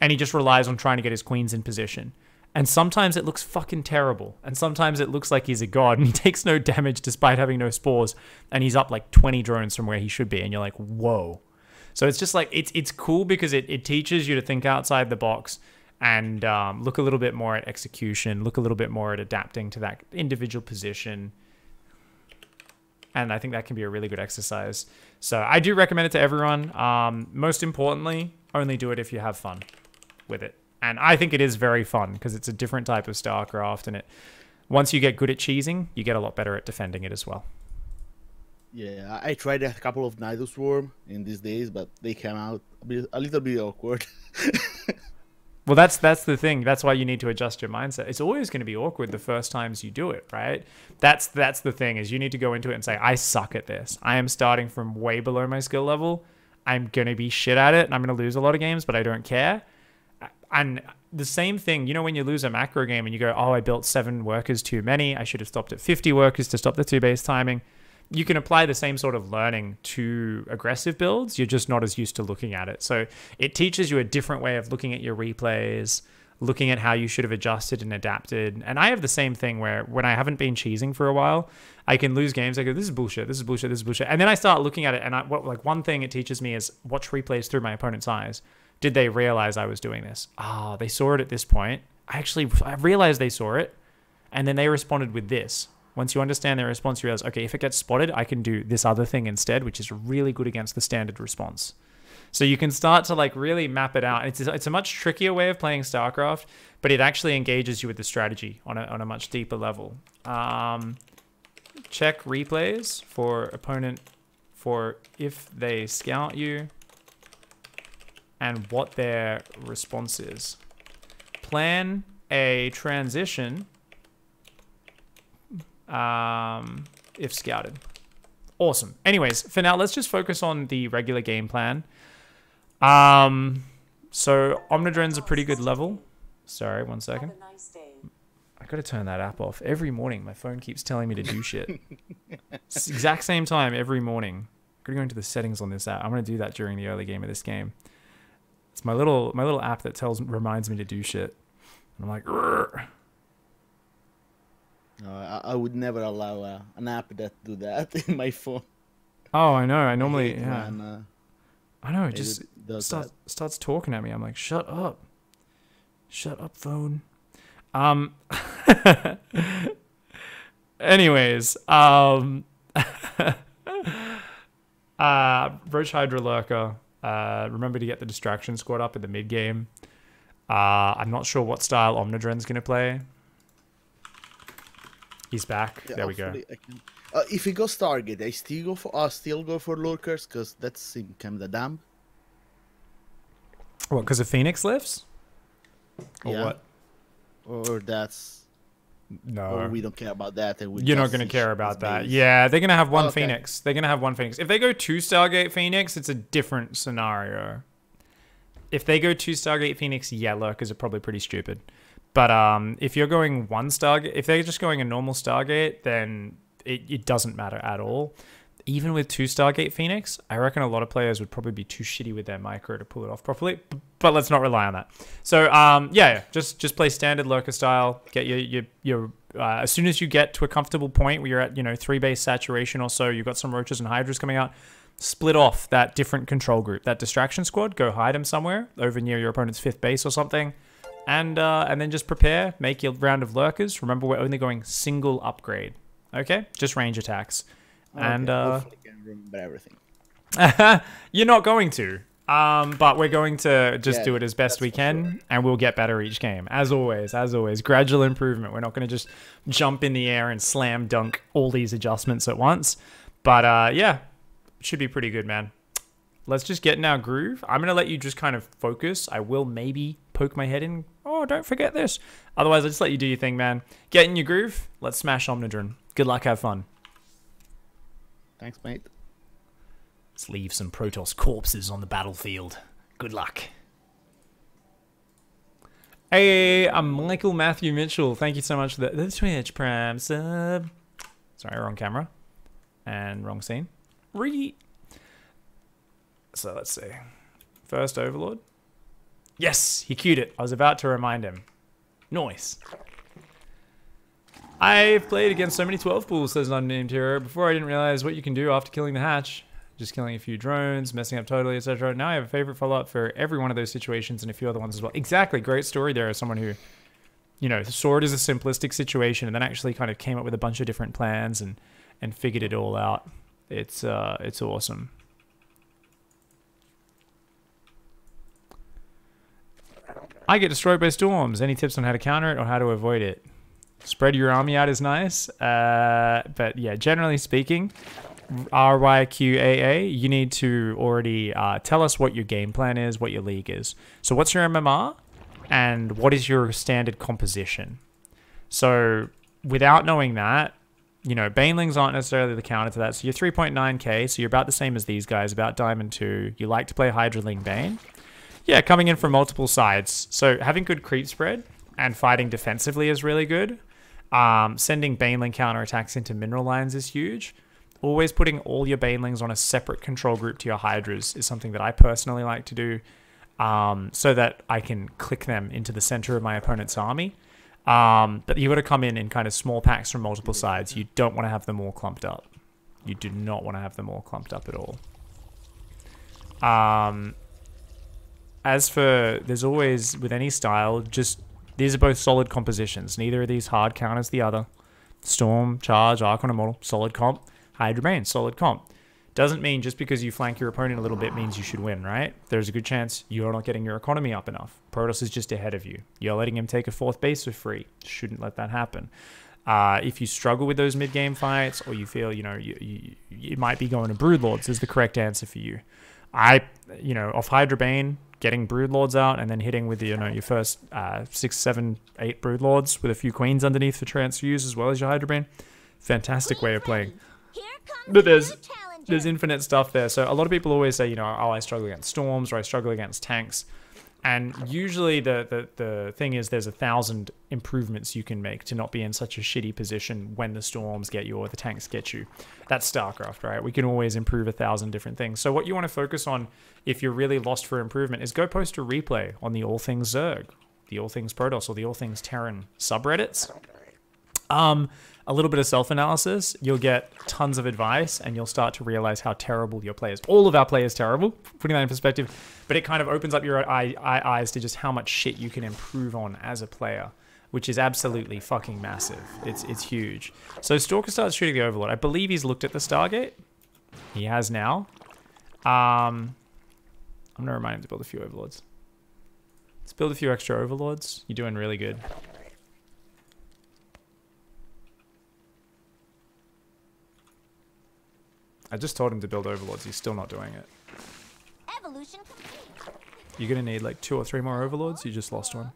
A: And he just relies on trying to get his queens in position. And sometimes it looks fucking terrible. And sometimes it looks like he's a god and he takes no damage despite having no spores. And he's up like 20 drones from where he should be. And you're like, whoa. So it's just like, it's cool because it teaches you to think outside the box and look a little bit more at execution, look a little bit more at adapting to that individual position. And I think that can be a really good exercise. So I do recommend it to everyone. Most importantly, only do it if you have fun with it. And I think it is very fun because it's a different type of StarCraft, and once you get good at cheesing, you get a lot better at defending it as well.
B: Yeah, I tried a couple of Nidal Swarm in these days, but they came out a little bit awkward.
A: Well, that's the thing. That's why you need to adjust your mindset. It's always going to be awkward the first times you do it, right? That's the thing, is you need to go into it and say, I suck at this. I am starting from way below my skill level. I'm going to be shit at it, and I'm going to lose a lot of games, but I don't care. And the same thing, when you lose a macro game and you go, oh, I built 7 workers too many. I should have stopped at 50 workers to stop the 2-base timing. You can apply the same sort of learning to aggressive builds. You're just not as used to looking at it. So it teaches you a different way of looking at your replays, looking at how you should have adjusted and adapted. And I have the same thing where when I haven't been cheesing for a while, I can lose games. I go, this is bullshit, this is bullshit, this is bullshit. And then I start looking at it, and one thing it teaches me is watch replays through my opponent's eyes. Did they realize I was doing this? They saw it at this point. I realized they saw it, and then they responded with this. Once you understand their response, you realize, okay, if it gets spotted, I can do this other thing instead, which is really good against the standard response. So you can start to really map it out. It's a much trickier way of playing StarCraft, but it actually engages you with the strategy on a much deeper level. Check replays for opponent for if they scout you. and what their response is. Plan a transition if scouted. Awesome. Anyways, for now, let's just focus on the regular game plan. So Omnidron's a pretty good level. Sorry, one second. I gotta turn that app off. Every morning, my phone keeps telling me to do shit. It's the exact same time every morning. I'm gonna go into the settings on this app. I'm gonna do that during the early game of this game. It's my little app that reminds me to do shit. And I'm like, Rrr.
B: I would never allow an app that do that in my phone.
A: Oh, I know. I normally, yeah.
B: When,
A: I know. It just starts talking at me. I'm like, shut up. Shut up, phone. Anyways, Roach, Hydra, Lurker. Remember to get the distraction squad up in the mid game. I'm not sure what style Omnidron's gonna play. He's back.
B: Yeah,
A: there we go.
B: If he goes target, I still go for Lurkers because that's kind of dumb.
A: What? Because of Phoenix lifts? Or
B: Yeah.
A: what?
B: Or that's
A: No.
B: or we don't care about that. And we
A: You're not
B: just
A: going to
B: see
A: care
B: his
A: about that.
B: base.
A: Yeah, they're going to have one
B: Okay.
A: Phoenix. They're going to have one Phoenix. If they go 2 Stargate Phoenix, it's a different scenario. If they go 2 Stargate Phoenix, yeah, Lurkers are probably pretty stupid. But if you're going 1 Stargate, if they're just going a normal Stargate, then it doesn't matter at all. Even with 2 Stargate Phoenix, I reckon a lot of players would probably be too shitty with their micro to pull it off properly. But let's not rely on that. So yeah, just play standard Lurker style. Get your as soon as you get to a comfortable point where you're at 3 base saturation or so, you've got some Roaches and Hydras coming out. Split off that different control group, that distraction squad. Go hide them somewhere over near your opponent's 5th base or something. And then just prepare, make your round of Lurkers. Remember, we're only going single upgrade, okay? Just range attacks.
B: Okay,
A: And
B: hopefully I can remember everything.
A: you're not going to, but we're going to just
B: Yeah,
A: do it as best
B: that's
A: we
B: for
A: can,
B: sure.
A: and we'll get better each game. As always, gradual improvement. We're not going to just jump in the air and slam dunk all these adjustments at once. But yeah, should be pretty good, man. Let's just get in our groove. I'm going to let you just kind of focus. I will maybe poke my head in. Oh, don't forget this. Otherwise, I'll just let you do your thing, man. Get in your groove. Let's smash Omnidron. Good luck. Have fun.
B: Thanks, mate.
A: Let's leave some Protoss corpses on the battlefield. Good luck. Hey, I'm Michael Matthew Mitchell. Thank you so much for the Twitch Prime sub. Sorry, wrong camera. And wrong scene. So let's see. First Overlord. Yes, he queued it. I was about to remind him. Nice. I've played against so many 12 pools, says an unnamed hero. Before I didn't realize what you can do after killing the hatch. Just killing a few drones, messing up totally, etc. Now I have a favorite follow-up for every one of those situations and a few other ones as well. Exactly. Great story there as someone who, saw it as a simplistic situation and then actually kind of came up with a bunch of different plans and figured it all out. It's awesome. I get destroyed by storms. Any tips on how to counter it or how to avoid it? Spread your army out is nice. But yeah, generally speaking, RYQAA, you need to already tell us what your game plan is, what your league is. So what's your MMR and what is your standard composition? So without knowing that, Banelings aren't necessarily the counter to that. So you're 3.9k, so you're about the same as these guys, about Diamond 2. You like to play Hydraling Bane. Yeah, coming in from multiple sides. So having good creep spread and fighting defensively is really good. Sending Baneling counterattacks into mineral lines is huge. Always putting all your Banelings on a separate control group to your Hydras is something that I personally like to do, so that I can click them into the center of my opponent's army. But you got to come in kind of small packs from multiple sides. You don't want to have them all clumped up. You do not want to have them all clumped up at all. As for, there's always, with any style, just, these are both solid compositions. Neither of these hard counters the other. Storm, Charge, Archon, Immortal, solid comp. Hydra Bane, solid comp. Doesn't mean just because you flank your opponent a little bit means you should win, right? There's a good chance you're not getting your economy up enough. Protoss is just ahead of you. You're letting him take a 4th base for free. Shouldn't let that happen. If you struggle with those mid-game fights, or you feel, you might be going to Broodlords is the correct answer for you. Off Hydra Bane, getting broodlords out and then hitting with your first 6, 7, 8 broodlords with a few queens underneath for transfuse as well as your Hydra Brain. Fantastic way of playing. But there's infinite stuff there. So a lot of people always say, oh, I struggle against storms or I struggle against tanks. And usually the thing is there's 1,000 improvements you can make to not be in such a shitty position when the storms get you or the tanks get you. That's StarCraft, right? We can always improve 1,000 different things. So what you want to focus on if you're really lost for improvement is go post a replay on the All Things Zerg, the All Things Protoss, or the All Things Terran subreddits. A little bit of self-analysis, you'll get tons of advice, and you'll start to realize how terrible your play is. All of our play is terrible, putting that in perspective, but it kind of opens up your eyes to just how much shit you can improve on as a player, which is absolutely fucking massive. It's huge. So Stalker starts shooting the Overlord. I believe he's looked at the Stargate. He has now. I'm going to remind him to build a few Overlords. Let's build a few extra Overlords. You're doing really good. I just told him to build Overlords. He's still not doing it.
C: Evolution complete.
A: You're going to need like 2 or 3 more Overlords. You just lost one.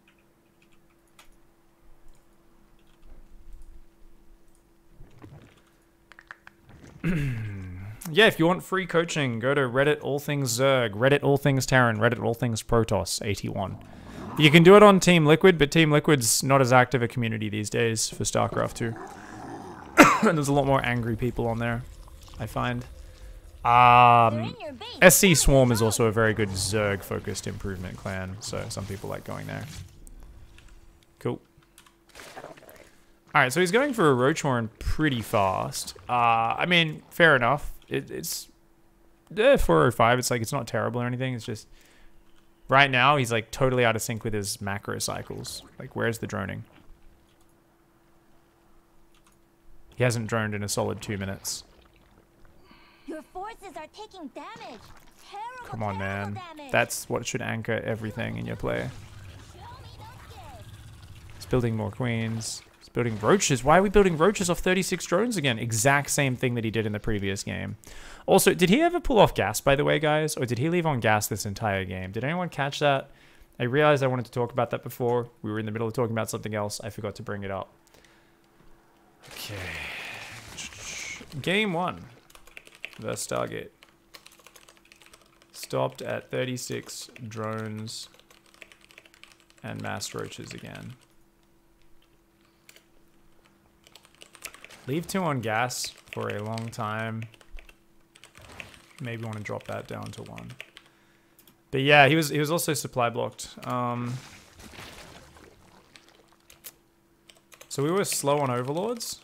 A: Yeah, if you want free coaching, go to Reddit All Things Zerg, Reddit All Things Terran, Reddit All Things Protoss 81. You can do it on Team Liquid, but Team Liquid's not as active a community these days for StarCraft 2. And there's a lot more angry people on there, I find. SC Swarm is also a very good Zerg-focused improvement clan, so some people like going there. Cool. Alright, so he's going for a Roach Horn pretty fast. I mean, fair enough. It's 405. It's like, it's not terrible or anything. It's just, right now, he's like totally out of sync with his macro cycles. Like, where's the droning? He hasn't droned in a solid 2 minutes.
C: Your forces are taking damage. Terrible,
A: Come on, man.
C: Damage.
A: That's what should anchor everything in your play. He's building more queens. He's building roaches. Why are we building roaches off 36 drones again? Exact same thing that he did in the previous game. Also, did he ever pull off gas, by the way, guys? Or did he leave on gas this entire game? Did anyone catch that? I realized I wanted to talk about that before. We were in the middle of talking about something else. I forgot to bring it up. Okay. Game 1 versus Stargate. Stopped at 36 drones and mass roaches again. Leave 2 on gas for a long time. Maybe want to drop that down to 1. But yeah, he was also supply blocked. So we were slow on Overlords.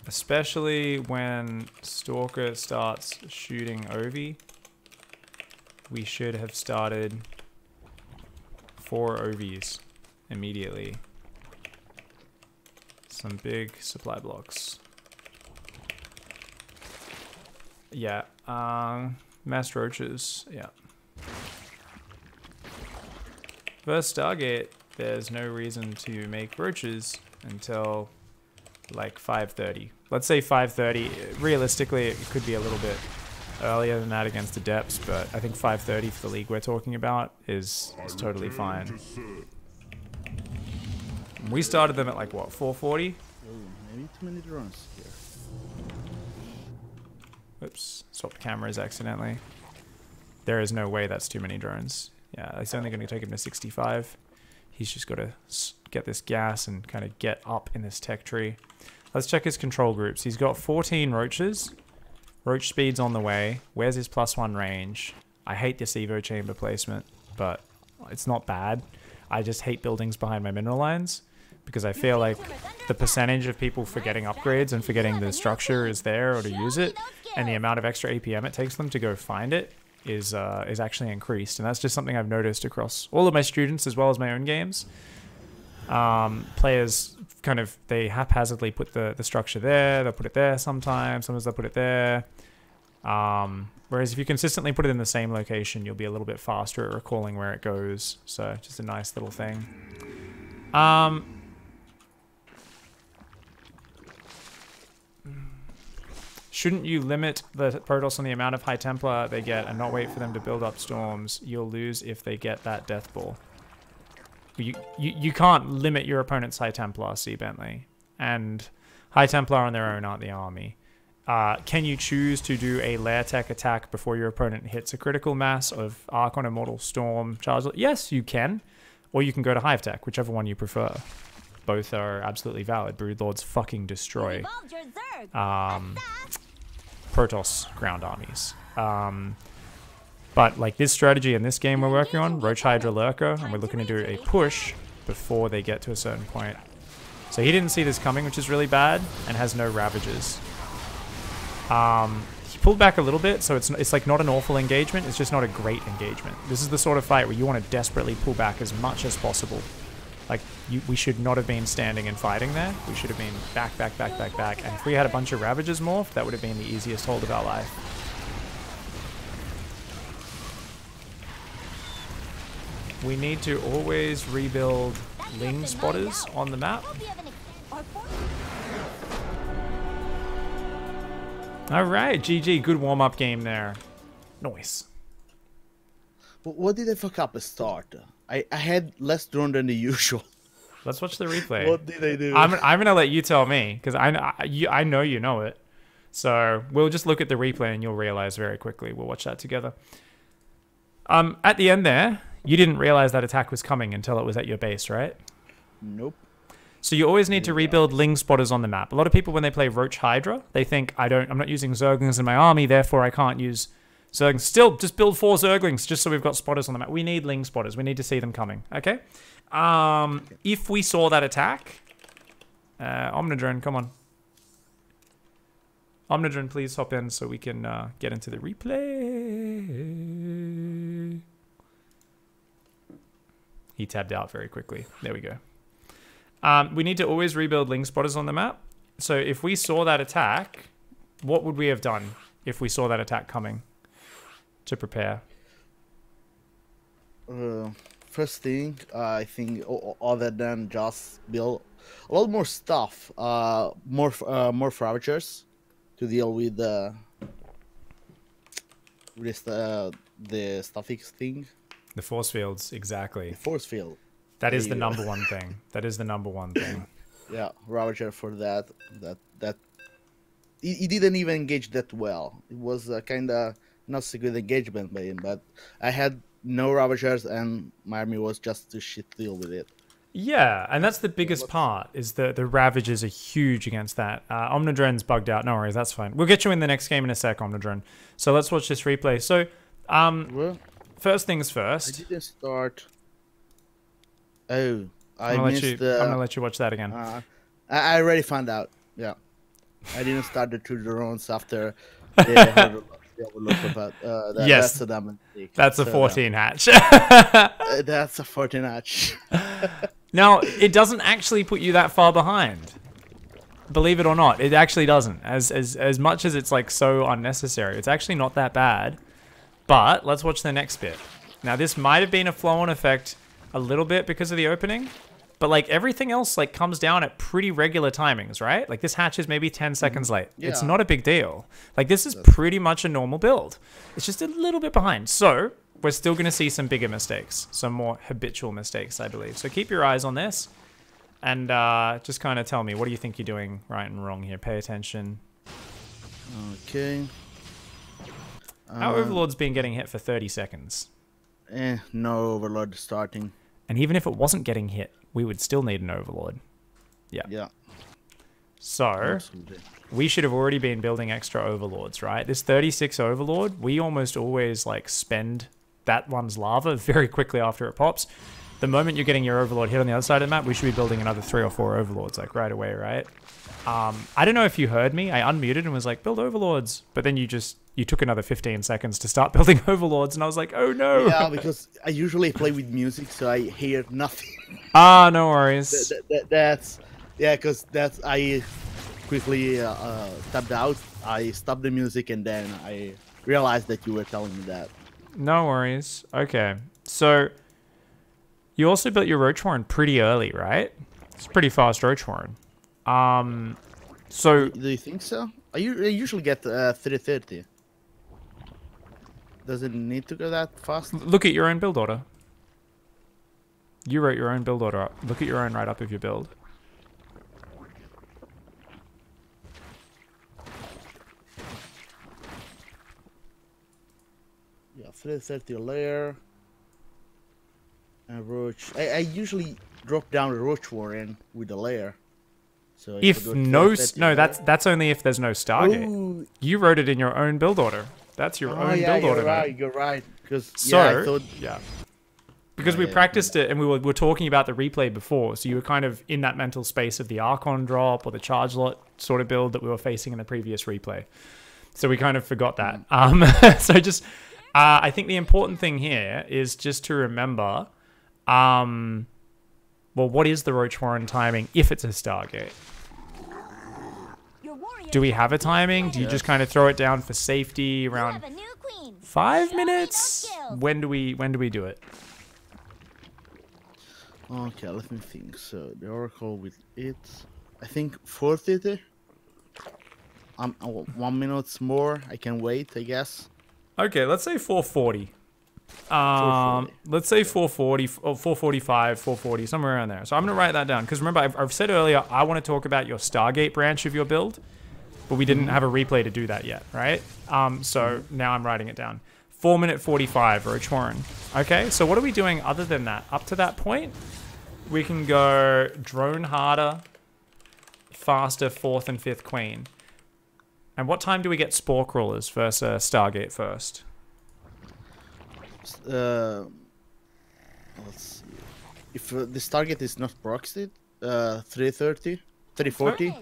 A: Especially when Stalker starts shooting Ovi. We should have started 4 Ovies immediately. Some big supply blocks. Yeah, mass roaches, yeah. Versus Stargate, there's no reason to make roaches until like 5:30. Let's say 5:30. Realistically, it could be a little bit earlier than that against the depths, but I think 5:30 for the league we're talking about is totally fine. We started them at like what, 4:40?
B: Oh, maybe too many drones here.
A: Oops, swapped cameras accidentally. There is no way that's too many drones. Yeah, it's only going to take him to 65. He's just got to get this gas and kind of get up in this tech tree. Let's check his control groups. He's got 14 roaches. Roach speed's on the way. Where's his +1 range? I hate this Evo chamber placement, but it's not bad. I just hate buildings behind my mineral lines because I feel like the percentage of people forgetting upgrades and forgetting the structure is there or to use it, and the amount of extra APM it takes them to go find it is actually increased. And that's just something I've noticed across all of my students as well as my own games. Players kind of, they haphazardly put the structure there, they'll put it there sometimes they'll put it there. Whereas if you consistently put it in the same location, you'll be a little bit faster at recalling where it goes. So just a nice little thing. Shouldn't you limit the Protoss on the amount of High Templar they get and not wait for them to build up storms? You'll lose if they get that Death Ball. You can't limit your opponent's High Templar, C. Bentley. And High Templar on their own aren't the army. Can you choose to do a lair tech attack before your opponent hits a critical mass of Archon, Immortal Storm, Charge? Yes, you can. Or you can go to Hive Tech, whichever one you prefer. Both are absolutely valid. Broodlords fucking destroy Protoss ground armies. But like this strategy in this game we're working on, Roach, Hydra, Lurker, and we're looking to do a push before they get to a certain point. So he didn't see this coming, which is really bad, and has no Ravagers. He pulled back a little bit, so it's like not an awful engagement, it's just not a great engagement. This is the sort of fight where you want to desperately pull back as much as possible. Like, we should not have been standing and fighting there. We should have been back, back, back, back, back. And if we had a bunch of Ravagers morph, that would have been the easiest hold of our life. We need to always rebuild Ling spotters on the map. Alright, GG. Good warm-up game there. Nice.
B: What did I fuck up at start? I had less drone than the usual.
A: Let's watch the replay.
B: What did I do?
A: I'm gonna let you tell me, because I know you know it. So we'll just look at the replay and you'll realize very quickly. We'll watch that together. At the end there, you didn't realize that attack was coming until it was at your base, right?
B: Nope.
A: So you always need to rebuild Ling spotters on the map. A lot of people, when they play Roach Hydra, they think I'm not using Zerglings in my army, therefore I can't use Zerglings. Still, just build 4 Zerglings just so we've got spotters on the map. We need Ling spotters. We need to see them coming. Okay? If we saw that attack, Omnidrone, come on. Omnidrone, please hop in so we can get into the replay. He tabbed out very quickly. There we go. We need to always rebuild Ling spotters on the map. So if we saw that attack, what would we have done if we saw that attack coming to prepare?
B: First thing, I think, other than just build a lot more stuff, more Ravagers to deal with the static thing.
A: The force fields, exactly.
B: The force field.
A: That is the number one thing. That is the number one thing.
B: Yeah, Ravager for that. He didn't even engage that well. It was kind of not so good engagement by him, but I had no Ravagers and my army was just to shit deal with it.
A: Yeah, and that's the biggest part, is the Ravagers are huge against that. Omnidrone's bugged out. No worries, that's fine. We'll get you in the next game in a sec, Omnidrone. So let's watch this replay. So,
B: Well,
A: first things first.
B: I didn't start. Oh,
A: I'm gonna let you watch that again.
B: I already found out. Yeah, I didn't start the 2 drones after the Lurker, but
A: yes,
B: that's a damn mistake.
A: That's a 14 hatch.
B: That's a 14 hatch.
A: Now, it doesn't actually put you that far behind. Believe it or not, it actually doesn't. As much as it's like so unnecessary, it's actually not that bad. But let's watch the next bit. Now, this might have been a flow-on effect a little bit because of the opening, but like everything else like comes down at pretty regular timings, right? Like this hatch is maybe 10 seconds late. Yeah. It's not a big deal. Like this is pretty much a normal build. It's just a little bit behind. So we're still going to see some bigger mistakes, some more habitual mistakes, I believe. So keep your eyes on this and just kind of tell me, what do you think you're doing right and wrong here? Pay attention.
B: Okay.
A: Our Overlord's been getting hit for 30 seconds.
B: No Overlord starting.
A: And even if it wasn't getting hit, we would still need an Overlord. Yeah.
B: Yeah.
A: So,
B: absolutely.
A: We should have already been building extra Overlords, right? This 36 Overlord, we almost always like spend that one's lava very quickly after it pops. The moment you're getting your Overlord hit on the other side of the map, we should be building another 3 or 4 Overlords like right away, right? I don't know if you heard me. I unmuted and was like, build Overlords. But then you took another 15 seconds to start building Overlords, and I was like, oh no.
B: Yeah, because I usually play with music, so I hear nothing.
A: Ah, no worries.
B: Because I quickly tapped out. I stopped the music, and then I realized that you were telling me that.
A: No worries. Okay. So, you also built your Roach Warren pretty early, right? It's pretty fast Roach Warren. So
B: do you think so? I usually get 330. Does it need to go that fast?
A: Look at your own build order. You wrote your own build order up. Look at your own write-up of your build.
B: Yeah, 330 layer. And Roach. I usually drop down a Roach Warren with a layer. So
A: If no, that's only if there's no Stargate.
B: Ooh.
A: You wrote it in your own build order. That's your own build order.
B: You're right. Because
A: So,
B: I thought,
A: because we practiced it and we were talking about the replay before, so you were kind of in that mental space of the Archon drop or the charge lot sort of build that we were facing in the previous replay. So we kind of forgot that. So just, I think the important thing here is just to remember, well, what is the Roach Warren timing if it's a Stargate? Do we have a timing? Do you just kind of throw it down for safety around 5 minutes? When do we do it?
B: Okay, let me think. So the Oracle with it, I think 430. 1 minute more. I can wait, I guess.
A: Okay, let's say 440. Let's say 440 or 445, 440, somewhere around there. So I'm going to write that down because remember, I've said earlier, I want to talk about your Stargate branch of your build, but we didn't have a replay to do that yet, right? So now I'm writing it down. 4 minute 45, Roach Warren. Okay, so what are we doing other than that? Up to that point, we can go drone harder, faster, 4th and 5th queen. And what time do we get Spore Crawlers versus Stargate first?
B: Let's see. If the Stargate is not proxied, 330, 340.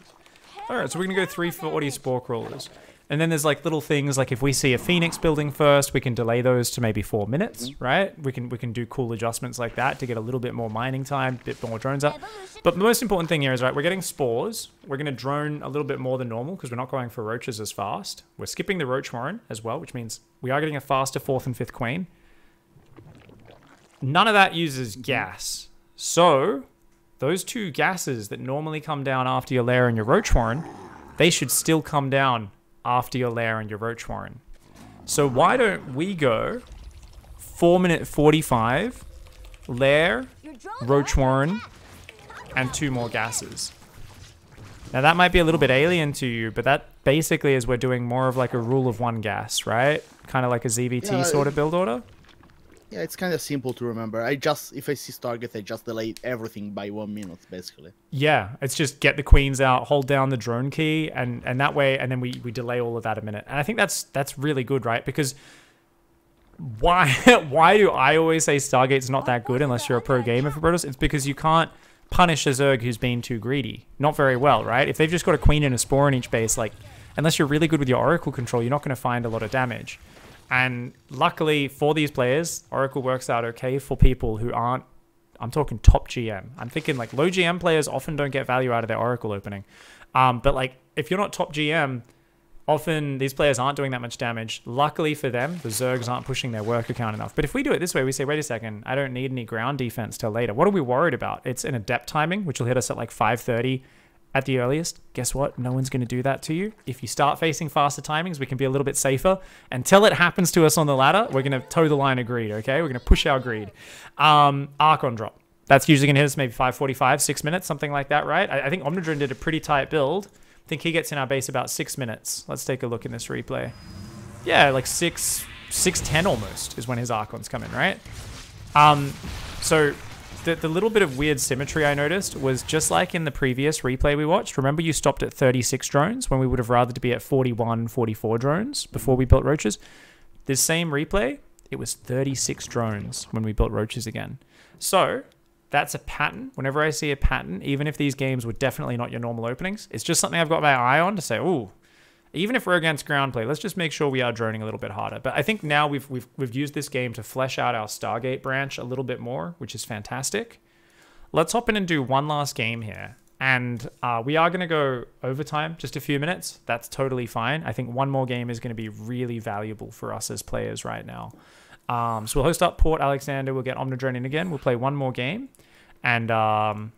A: Alright, so we're going to go 340 Spore Crawlers. And then there's like little things like if we see a Phoenix building first, we can delay those to maybe 4 minutes, right? We can do cool adjustments like that to get a little bit more mining time, a bit more drones up. But the most important thing here is, right, we're getting spores. We're going to drone a little bit more than normal because we're not going for roaches as fast. We're skipping the Roach Warren as well, which means we are getting a faster 4th and 5th queen. None of that uses gas. So those 2 gases that normally come down after your lair and your Roach Warren, they should still come down after your lair and your Roach Warren. So why don't we go 4 minute 45, lair, Roach Warren, and 2 more gases. Now that might be a little bit alien to you, but that basically is we're doing more of like a rule of 1 gas, right? Kind of like a ZvT sort of build order.
B: Yeah, it's kind of simple to remember. If I see Stargate, I just delay everything by 1 minute, basically.
A: Yeah, it's just get the queens out, hold down the drone key, and that way, and then we delay all of that a minute. And I think that's really good, right? Because why do I always say Stargate's not that good unless you're a pro gamer for Brutus? It's because you can't punish a Zerg who's been too greedy. Not very well, right? If they've just got a queen and a spore in each base, like, unless you're really good with your Oracle control, you're not going to find a lot of damage. And luckily for these players, Oracle works out okay for people who aren't, I'm talking top GM. I'm thinking like low GM players often don't get value out of their Oracle opening. But like if you're not top GM, often these players aren't doing that much damage. Luckily for them, the Zergs aren't pushing their work account enough. But if we do it this way, we say, wait a second, I don't need any ground defense till later. What are we worried about? It's an adept timing, which will hit us at like 5:30 at the earliest. Guess what? No one's going to do that to you. If you start facing faster timings, we can be a little bit safer. Until it happens to us on the ladder, we're going to toe the line of greed, okay? We're going to push our greed. Archon drop. That's usually going to hit us maybe 5:45, 6 minutes, something like that, right? I think Omnidron did a pretty tight build. I think he gets in our base about 6 minutes. Let's take a look in this replay. Yeah, like 6:10 almost is when his Archons come in, right? So the little bit of weird symmetry I noticed was just like in the previous replay we watched. Remember you stopped at 36 drones when we would have rather to be at 41, 44 drones before we built roaches? This same replay, it was 36 drones when we built roaches again. So that's a pattern. Whenever I see a pattern, even if these games were definitely not your normal openings, it's just something I've got my eye on to say, ooh, even if we're against ground play, let's just make sure we are droning a little bit harder. But I think now we've used this game to flesh out our Stargate branch a little bit more, which is fantastic. Let's hop in and do one last game here. And we are going to go overtime, just a few minutes. That's totally fine. I think one more game is going to be really valuable for us as players right now. So we'll host up Port Alexander. We'll get Omnidron in again. We'll play one more game. And I'll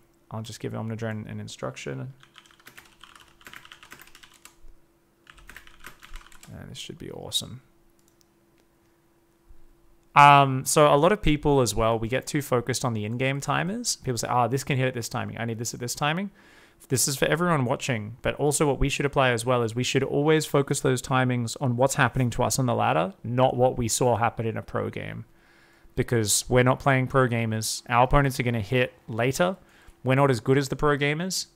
A: just give Omnidron an instruction. This should be awesome. So a lot of people as well, we get too focused on the in-game timers. People say, this can hit at this timing. I need this at this timing. This is for everyone watching, but also what we should apply as well is we should always focus those timings on what's happening to us on the ladder, not what we saw happen in a pro game. Because we're not playing pro gamers. Our opponents are going to hit later. We're not as good as the pro gamers.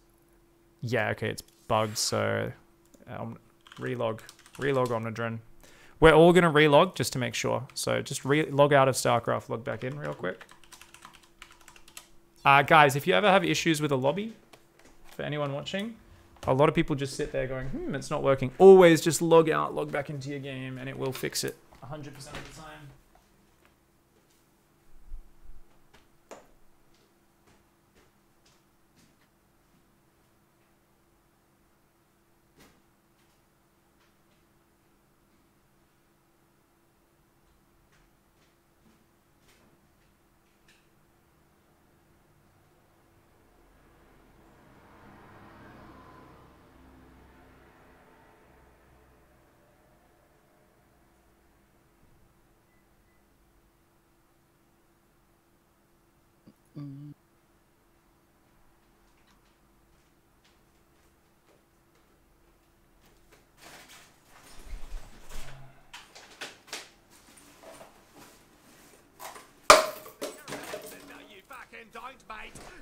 A: Yeah, okay, it's bugged, so relog Omnidron. We're all going to relog just to make sure. So just log out of StarCraft, log back in real quick. Guys, if you ever have issues with a lobby, for anyone watching, a lot of people just sit there going, it's not working. Always just log out, log back into your game, and it will fix it 100% of the time.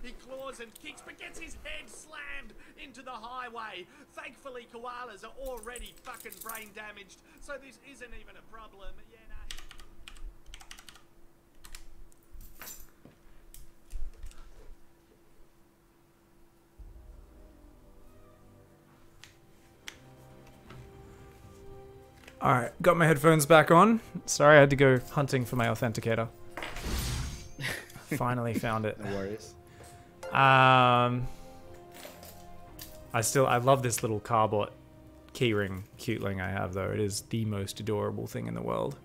D: He claws and kicks, but gets his head slammed into the highway. Thankfully, koalas are already fucking brain damaged, so this isn't even a problem. Yeah, no.
A: Alright, got my headphones back on. Sorry, I had to go hunting for my authenticator. Finally found it.
B: No worries.
A: I love this little Carbot keyring cuteling I have though. It is the most adorable thing in the world.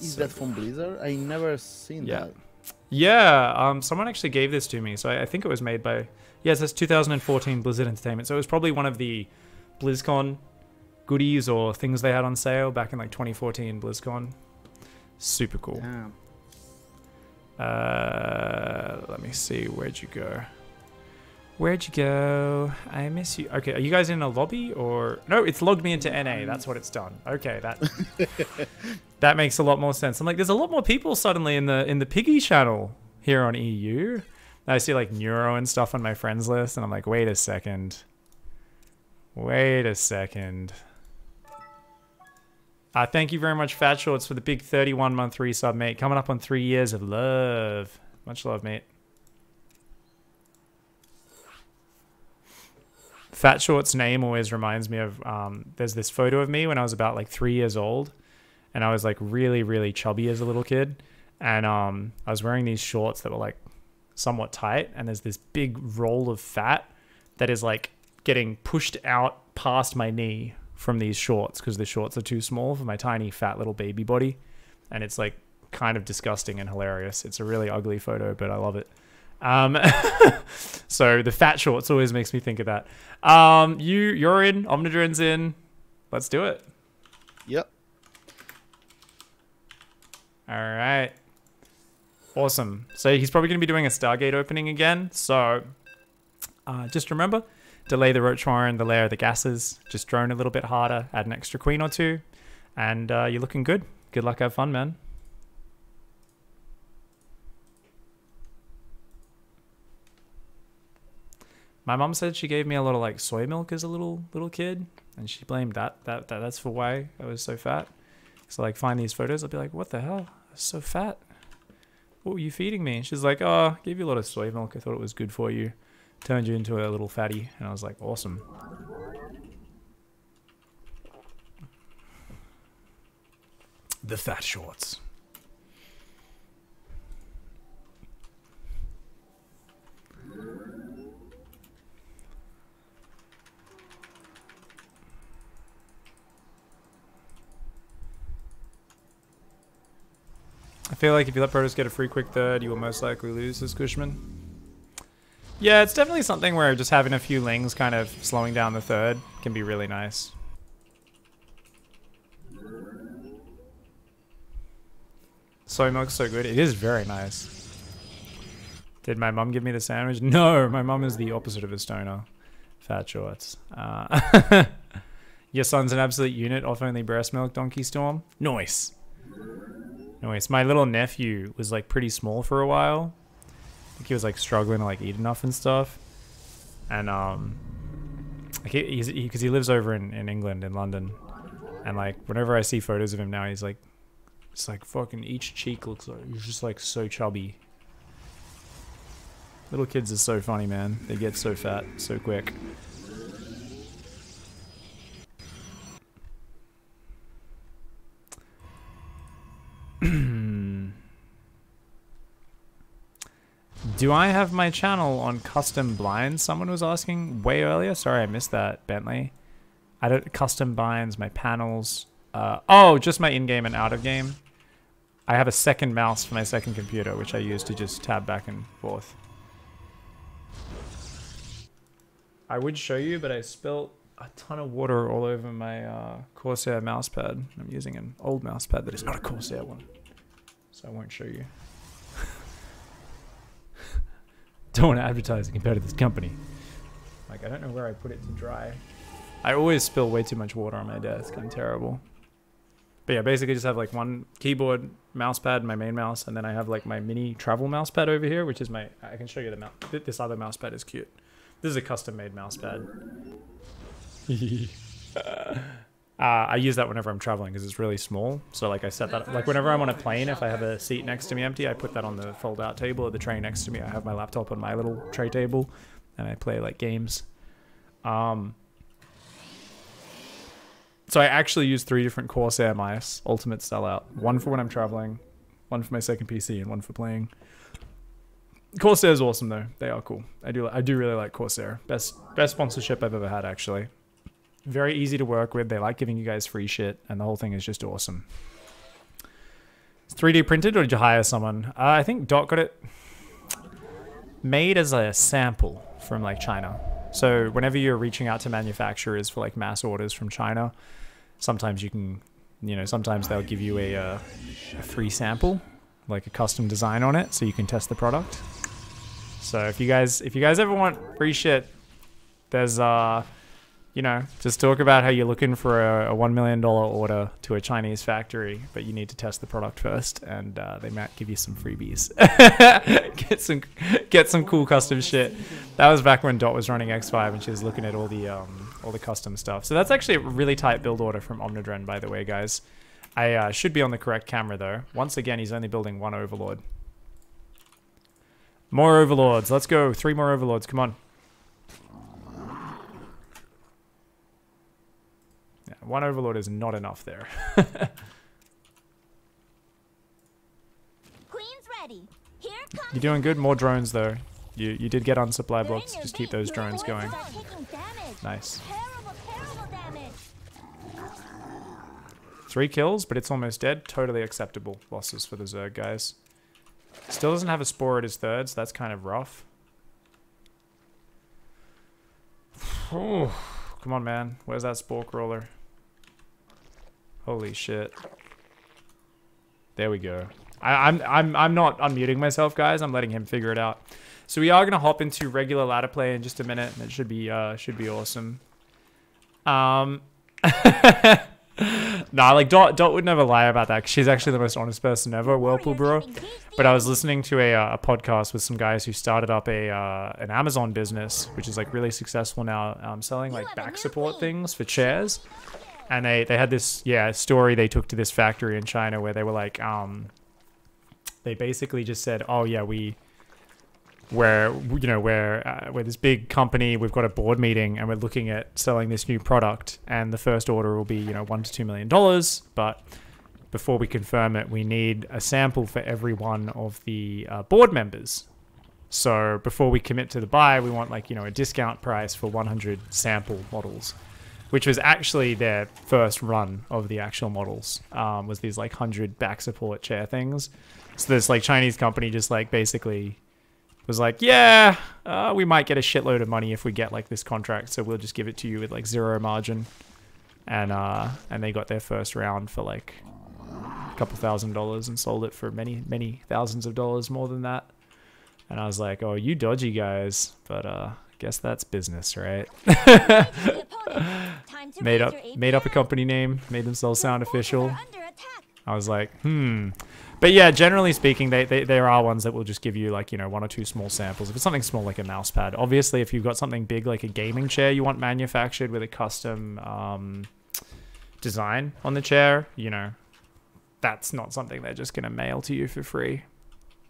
B: Is that from Blizzard? I never seen that.
A: Yeah, someone actually gave this to me, so I think it was made by... Yes, that's 2014 Blizzard Entertainment, so it was probably one of the BlizzCon goodies or things they had on sale back in like 2014 BlizzCon. Super cool.
B: Damn.
A: Let me see. Where'd you go? Where'd you go? I miss you. Okay, are you guys in a lobby or... No, it's logged me into NA. That's what it's done. Okay, that makes a lot more sense. I'm like, there's a lot more people suddenly in the Piggy channel here on EU. I see like Neuro and stuff on my friends list, and I'm like, wait a second. Wait a second. Thank you very much, Fat Shorts, for the big 31-month resub, mate. Coming up on 3 years of love. Much love, mate. Fat Shorts' name always reminds me of... there's this photo of me when I was about like 3 years old. And I was like really, really chubby as a little kid. And I was wearing these shorts that were like somewhat tight. And there's this big roll of fat that is like getting pushed out past my knee from these shorts because the shorts are too small for my tiny fat little baby body, and it's like kind of disgusting and hilarious. It's a really ugly photo, but I love it. So the fat shorts always makes me think of that. You're in, Omnidron's in. Let's do it.
B: Yep.
A: All right. Awesome. So he's probably going to be doing a Stargate opening again. So just remember, delay the Roach Warren, the layer of the gases, just drone a little bit harder, add an extra queen or two, and you're looking good. Good luck, have fun, man. My mom said she gave me a lot of like soy milk as a little kid, and she blamed that's for why I was so fat. So like find these photos, I'll be like, what the hell? I was so fat. What were you feeding me? She's like, oh, I gave you a lot of soy milk. I thought it was good for you. Turned you into a little fatty, and I was like, awesome. The fat shorts. I feel like if you let Protoss get a free quick third, you will most likely lose this Cushman. Yeah, it's definitely something where just having a few lings kind of slowing down the third can be really nice. Soy milk's so good. It is very nice. Did my mum give me the sandwich? No, my mum is the opposite of a stoner. Fat shorts. Your son's an absolute unit off only breast milk, Donkey Storm. Nice. Nice. My little nephew was like pretty small for a while. I think he was like struggling to like eat enough and stuff. And like because he lives over in England, in London. And like whenever I see photos of him now, he's like, it's like fucking each cheek looks like, he's just like so chubby. Little kids are so funny, man. They get so fat so quick. Do I have my channel on custom blinds? Someone was asking way earlier. Sorry, I missed that, Bentley. I don't custom blinds, my panels. Oh, just my in-game and out-of-game. I have a second mouse for my second computer, which I use to just tab back and forth. I would show you, but I spilt a ton of water all over my Corsair mousepad. I'm using an old mousepad that is not a Corsair one, so I won't show you. Don't want to advertise it compared to this company. Like, I don't know where I put it to dry. I always spill way too much water on my desk. I'm terrible. But yeah, basically just have like one keyboard, mousepad, my main mouse, and then I have like my mini travel mousepad over here, which is my, I can show you the mouse. This other mousepad is cute. This is a custom made mousepad. I use that whenever I'm traveling because it's really small. So like I set that, like whenever I'm on a plane, if I have a seat next to me empty, I put that on the fold out table or the tray next to me. I have my laptop on my little tray table and I play like games. So I actually use 3 different Corsair mice, Ultimate Sellout. One for when I'm traveling, one for my second PC, and one for playing. Corsair is awesome though. They are cool. I do really like Corsair. Best sponsorship I've ever had actually. Very easy to work with. They like giving you guys free shit, and the whole thing is just awesome. It's 3D printed, or did you hire someone? I think Dot got it made as a sample from like China. So whenever you're reaching out to manufacturers for like mass orders from China, sometimes you can, you know, sometimes they'll give you a free sample, like a custom design on it, so you can test the product. So if you guys ever want free shit, there's you know, just talk about how you're looking for a $1 million order to a Chinese factory, but you need to test the product first, and they might give you some freebies. get some cool custom shit. That was back when Dot was running X5 and she was looking at all the custom stuff. So that's actually a really tight build order from Omnidren, by the way, guys. I should be on the correct camera though. Once again, he's only building 1 Overlord. More Overlords. Let's go. 3 more Overlords. Come on. Yeah, 1 Overlord is not enough there.
C: Queen's ready. Here comes.
A: You're doing good. More drones though. You did get on supply blocks. Just keep those drones going. Nice.
C: Terrible damage.
A: 3 kills, but it's almost dead. Totally acceptable losses for the Zerg guys. Still doesn't have a Spore at his 3rd, so that's kind of rough. Oh, come on, man. Where's that Spore Crawler? Holy shit. There we go. I'm not unmuting myself, guys. I'm letting him figure it out. So we are gonna hop into regular ladder play in just a minute, and it should be awesome. Nah, like Dot would never lie about that, 'cause she's actually the most honest person ever, Whirlpool Brewer. But I was listening to a podcast with some guys who started up an Amazon business, which is like really successful now, selling like back support things for chairs. And they had this story they took to this factory in China where they were like they basically just said, oh yeah, we're this big company, we've got a board meeting and we're looking at selling this new product, and the first order will be, you know, $1 to $2 million, but before we confirm it, we need a sample for every one of the board members. So before we commit to the buy, we want, like, you know, a discount price for 100 sample models, which was actually their first run of the actual models, was these like 100 back support chair things. So this like Chinese company just like basically was like, yeah, we might get a shitload of money if we get like this contract, so we'll just give it to you with like 0 margin. And they got their first round for like a couple $1,000s and sold it for many, many thousands of dollars more than that. And I was like, oh, you dodgy guys. But guess that's business, right? made up a company name, made themselves sound official. I was like, But yeah, generally speaking, there are ones that will just give you like, 1 or 2 small samples. If it's something small like a mouse pad, obviously if you've got something big like a gaming chair you want manufactured with a custom design on the chair, that's not something they're just going to mail to you for free.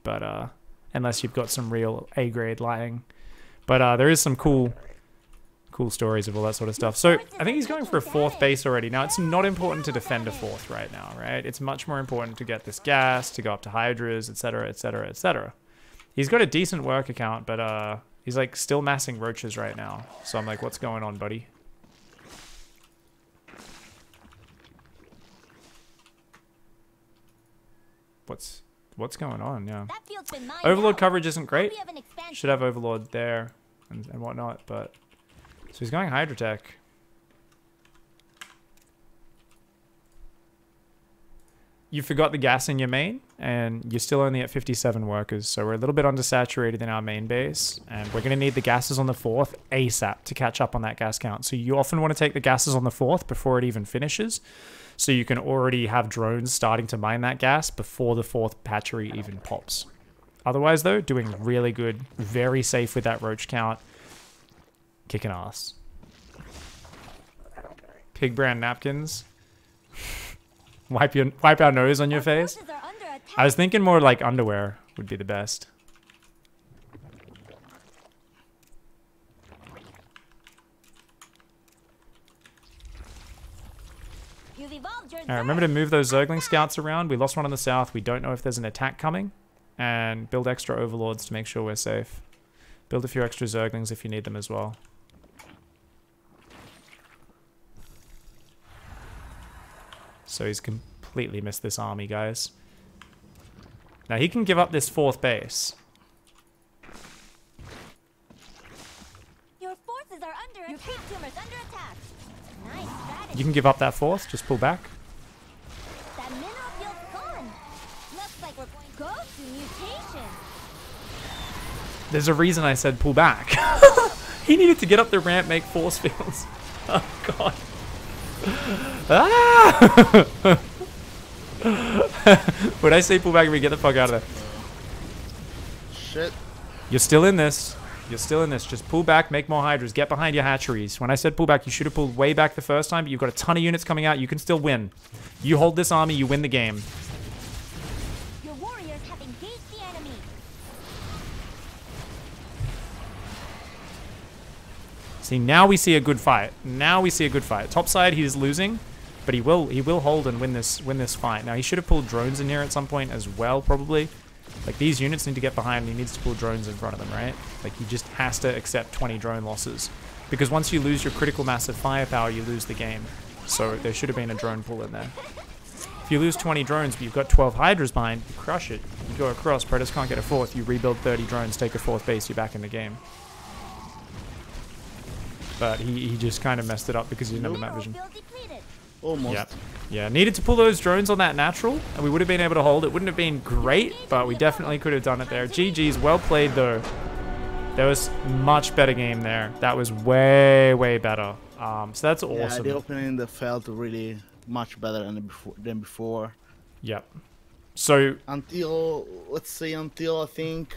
A: But unless you've got some real A-grade lighting. But there is some cool stories of all that sort of stuff. So I think he's going for a 4th base already. Now, it's not important to defend a 4th right now, right? It's much more important to get this gas, to go up to Hydras, etc., etc., etc. He's got a decent work account, but he's like still massing roaches right now. So I'm like, what's going on, buddy? What's going on? Yeah. Overlord coverage isn't great. Should have Overlord there and whatnot, but so he's going Hydra Tech. You forgot the gas in your main, and you're still only at 57 workers, so we're a little bit undersaturated in our main base, and we're going to need the gases on the 4th ASAP to catch up on that gas count. So you often want to take the gases on the 4th before it even finishes, so you can already have drones starting to mine that gas before the 4th hatchery even pops. Otherwise, though, doing really good, very safe with that roach count. Kicking ass. Pig brand napkins. Wipe our nose on your face. I was thinking more like underwear would be the best. Alright, remember to move those Zergling scouts around. We lost one on the south. We don't know if there's an attack coming. And build extra overlords to make sure we're safe. Build a few extra Zerglings if you need them as well. So he's completely missed this army, guys. Now he can give up this 4th base.
C: Your forces are under attack. Your creep tumor's under attack. Nice strategy.
A: You can give up that 4th, just pull back.
C: That mineral field's gone. Looks like we're going to go to mutation.
A: There's a reason I said pull back. He needed to get up the ramp, make force fields. Oh god. Ah! When I say pull back, we get the fuck out of there.
B: Shit.
A: You're still in this. You're still in this. Just pull back, make more Hydras, get behind your hatcheries. When I said pull back, you should have pulled way back the first time, but you've got a ton of units coming out. You can still win. You hold this army, you win the game.
C: Your warriors have engaged the enemy.
A: See, now we see a good fight. Now we see a good fight. Top side, he's losing, but he will hold and win this fight. Now he should have pulled drones in here at some point as well, probably. Like these units need to get behind. He needs to pull drones in front of them, right? Like he just has to accept 20 drone losses, because once you lose your critical mass of firepower, you lose the game. So there should have been a drone pull in there. If you lose 20 drones, but you've got 12 Hydras behind, you crush it. You go across. Predators can't get a 4th. You rebuild 30 drones, take a 4th base. You're back in the game. But he just kind of messed it up because he didn't have the map vision.
B: Almost.
A: Yep. Yeah, needed to pull those drones on that natural, and we would have been able to hold. It wouldn't have been great, but we definitely could have done it there. GG's, well played though. There was much better game there. That was way, way better. So that's awesome.
B: Yeah, the opening that felt really much better than before.
A: Yep. So
B: until I think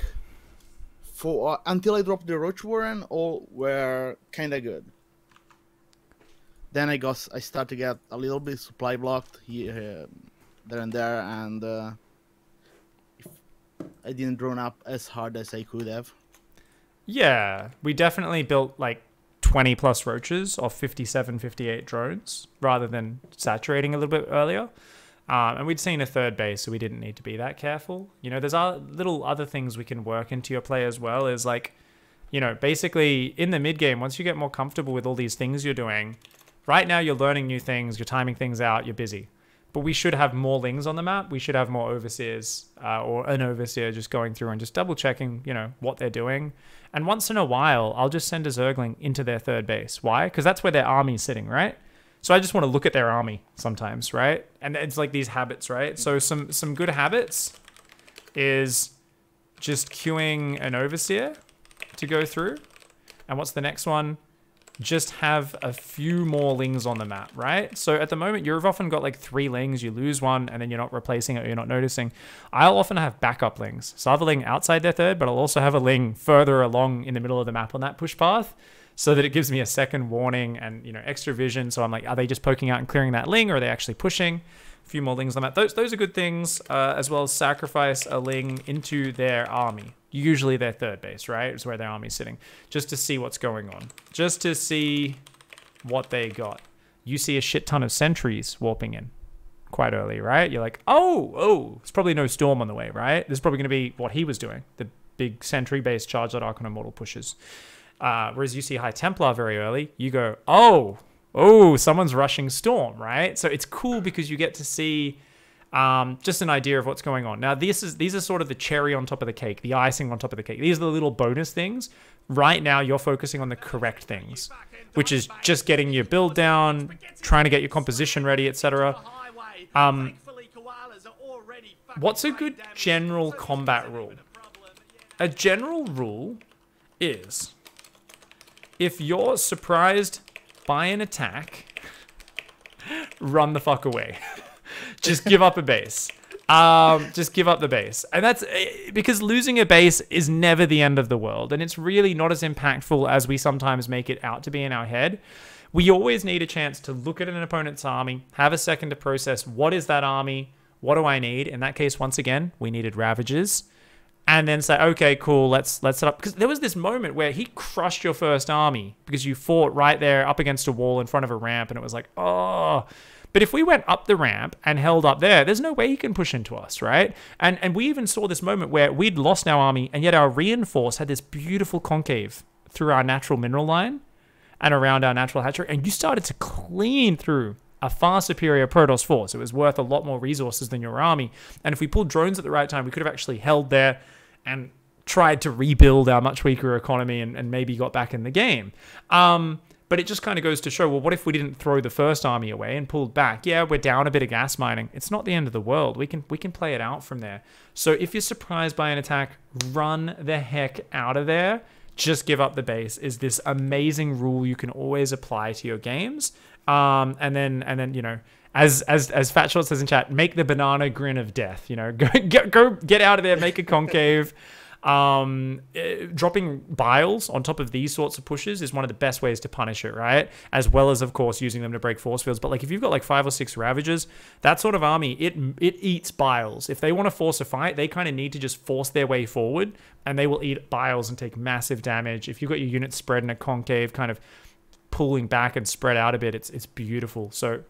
B: until I dropped the Roach Warren, all were kind of good. Then I started to get a little bit supply blocked here, there and there, and I didn't drone up as hard as I could have. Yeah,
A: we definitely built like 20 plus roaches off 57, 58 drones rather than saturating a little bit earlier. And we'd seen a 3rd base, so we didn't need to be that careful. You know, there's little other things we can work into your play as well. Is like, you know, basically in the mid game, once you get more comfortable with all these things you're doing, right now you're learning new things, you're timing things out, you're busy. But we should have more lings on the map. We should have more overseers or an overseer just going through and just double checking, you know, what they're doing. And once in a while, I'll just send a Zergling into their 3rd base. Why? Because that's where their army's sitting, right? So I just want to look at their army sometimes, right? And it's like these habits, right? So some good habits is just queuing an overseer to go through. And what's the next one? Just have a few more lings on the map, right? So at the moment, you've often got like 3 lings, you lose one, and then you're not replacing it, or you're not noticing. I'll often have backup lings. So I have a ling outside their third, but I'll also have a ling further along in the middle of the map on that push path, so that it gives me a second warning and, you know, extra vision. So I'm like, are they just poking out and clearing that ling, or are they actually pushing? A few more lings on that. Those are good things, as well as sacrifice a ling into their army. Usually their third base, right? Is where their army's sitting. Just to see what's going on. Just to see what they got. You see a shit ton of sentries warping in quite early, right? You're like, oh, there's probably no storm on the way, right? This is probably going to be what he was doing. The big sentry base charge that Archon Immortal pushes. Whereas you see High Templar very early, you go, oh, someone's rushing storm, right? So it's cool because you get to see just an idea of what's going on. Now, these are sort of the cherry on top of the cake, the icing on top of the cake. These are the little bonus things. Right now, you're focusing on the correct things, which is just getting your build down, trying to get your composition ready, etc. What's a good general combat rule? A general rule is, if you're surprised by an attack, run the fuck away. Just give up a base. Just give up the base. And that's because losing a base is never the end of the world. And it's really not as impactful as we sometimes make it out to be in our head. We always need a chance to look at an opponent's army, have a second to process, what is that army? What do I need? In that case, once again, we needed Ravagers. And then say, okay, cool, let's set up. Because there was this moment where he crushed your first army because you fought right there up against a wall in front of a ramp. And it was like, oh. But if we went up the ramp and held up there's no way he can push into us, right? And we even saw this moment where we'd lost our army, and yet our reinforce had this beautiful concave through our natural mineral line and around our natural hatchery, and you started to clean through a far superior Protoss force. It was worth a lot more resources than your army. And if we pulled drones at the right time, we could have actually held there and tried to rebuild our much weaker economy and maybe got back in the game. But it just kind of goes to show, well, what if we didn't throw the first army away and pulled back? Yeah, we're down a bit of gas mining. It's not the end of the world. We can play it out from there. So if you're surprised by an attack, run the heck out of there. Just give up the base is this amazing rule you can always apply to your games. And then you know, as Fat Short says in chat, make the banana grin of death. You know, go get out of there, make a concave. Dropping biles on top of these sorts of pushes is one of the best ways to punish it, right? As well as, of course, using them to break force fields. But like if you've got like 5 or 6 Ravagers, that sort of army, it eats biles. If they want to force a fight, they kind of need to just force their way forward, and they will eat biles and take massive damage. If you've got your units spread in a concave, kind of pulling back and spread out a bit, it's beautiful. So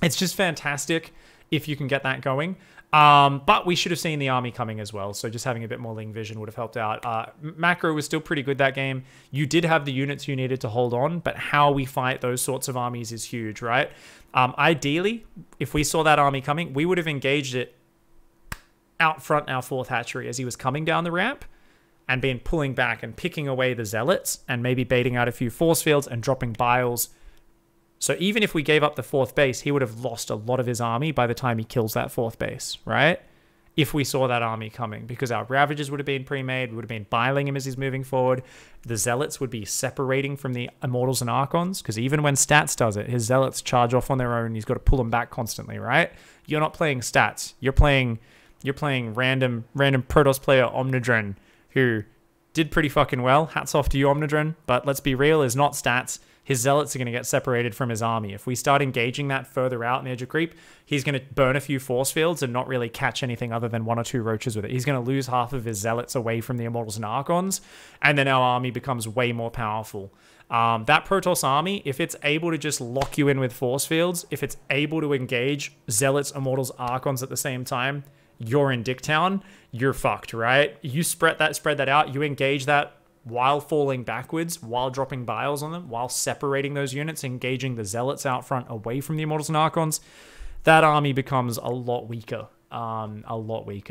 A: it's just fantastic if you can get that going. But we should have seen the army coming as well. So just having a bit more Ling vision would have helped out. Macro was still pretty good that game. You did have the units you needed to hold on, but how we fight those sorts of armies is huge, right? Ideally, if we saw that army coming, we would have engaged it out front our 4th hatchery as he was coming down the ramp and been pulling back and picking away the zealots and maybe baiting out a few force fields and dropping biles. So even if we gave up the 4th base, he would have lost a lot of his army by the time he kills that 4th base, right? If we saw that army coming, because our Ravagers would have been pre-made, we would have been biling him as he's moving forward. The Zealots would be separating from the Immortals and Archons, because even when Stats does it, his Zealots charge off on their own. He's got to pull them back constantly, right? You're not playing Stats. You're playing random Protoss player Omnidren, who did pretty fucking well. Hats off to you, Omnidren. But let's be real, is not Stats. His Zealots are going to get separated from his army. If we start engaging that further out in the edge of creep, he's going to burn a few force fields and not really catch anything other than 1 or 2 Roaches with it. He's going to lose half of his Zealots away from the Immortals and Archons, and then our army becomes way more powerful. That Protoss army, if it's able to just lock you in with force fields, if it's able to engage Zealots, Immortals, Archons at the same time, you're in Dicktown, you're fucked, right? You spread that out, you engage that while falling backwards, while dropping biles on them, while separating those units, engaging the Zealots out front away from the Immortals and Archons, that army becomes a lot weaker.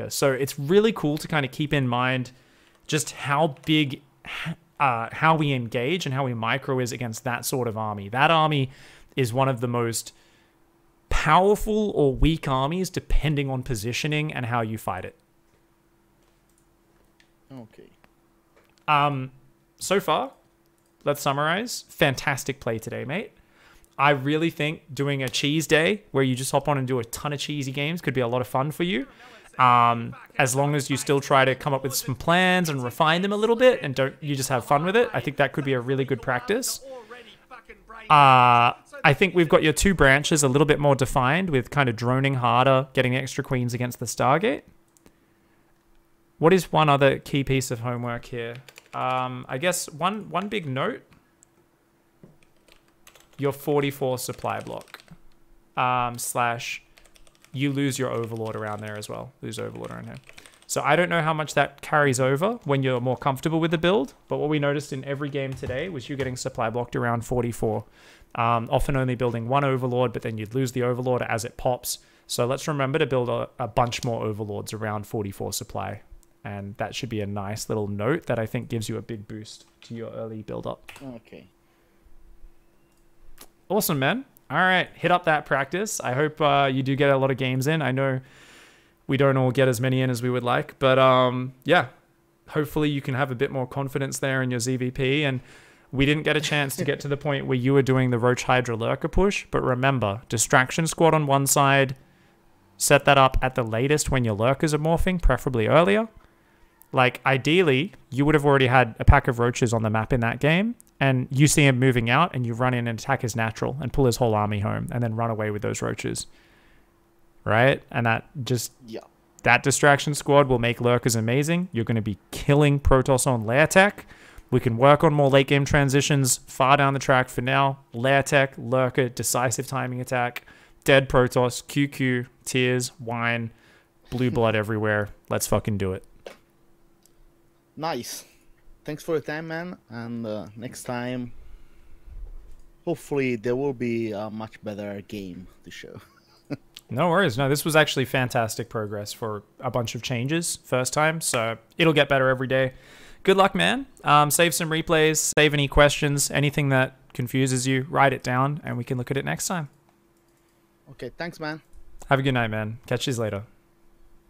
A: So it's really cool to kind of keep in mind just how big, how we engage and how we micro is against that sort of army. That army is one of the most powerful or weak armies depending on positioning and how you fight it.
B: Okay.
A: So far, let's summarize. Fantastic play today, mate. I really think doing a cheese day where you just hop on and do a ton of cheesy games could be a lot of fun for you. As long as you still try to come up with some plans and refine them a little bit and you just have fun with it, I think that could be a really good practice. I think we've got your 2 branches a little bit more defined with kind of droning harder, getting extra queens against the Stargate. What is one other key piece of homework here? I guess one big note. Your 44 supply block. Slash you lose your Overlord around there as well. Lose Overlord around here. So I don't know how much that carries over when you're more comfortable with the build, but what we noticed in every game today was you getting supply blocked around 44. Often only building 1 Overlord, but then you'd lose the Overlord as it pops. So let's remember to build a bunch more Overlords around 44 supply. And that should be a nice little note that I think gives you a big boost to your early build up.
B: Okay.
A: Awesome, man. All right, hit up that practice. I hope you do get a lot of games in. I know we don't all get as many in as we would like, but yeah, hopefully you can have a bit more confidence there in your ZvP. And we didn't get a chance to get to the point where you were doing the Roach Hydra Lurker push, but remember, distraction squad on one side, set that up at the latest when your Lurkers are morphing, preferably earlier. Like, ideally, you would have already had a pack of Roaches on the map in that game, and you see him moving out, and you run in and attack his natural and pull his whole army home, and then run away with those Roaches. Right? And that just...
B: Yeah.
A: That distraction squad will make Lurkers amazing. You're going to be killing Protoss on lair tech. We can work on more late game transitions far down the track. For now, lair tech, Lurker, decisive timing attack, dead Protoss, QQ, tears, wine, blue blood everywhere. Let's fucking do it.
B: Nice. Thanks for your time, man. And next time, hopefully there will be a much better game to show.
A: No worries. No, this was actually fantastic progress for a bunch of changes first time. So it'll get better every day. Good luck, man. Save some replays, save any questions, anything that confuses you, write it down, and we can look at it next time.
B: Okay, thanks, man.
A: Have a good night, man. Catch you later.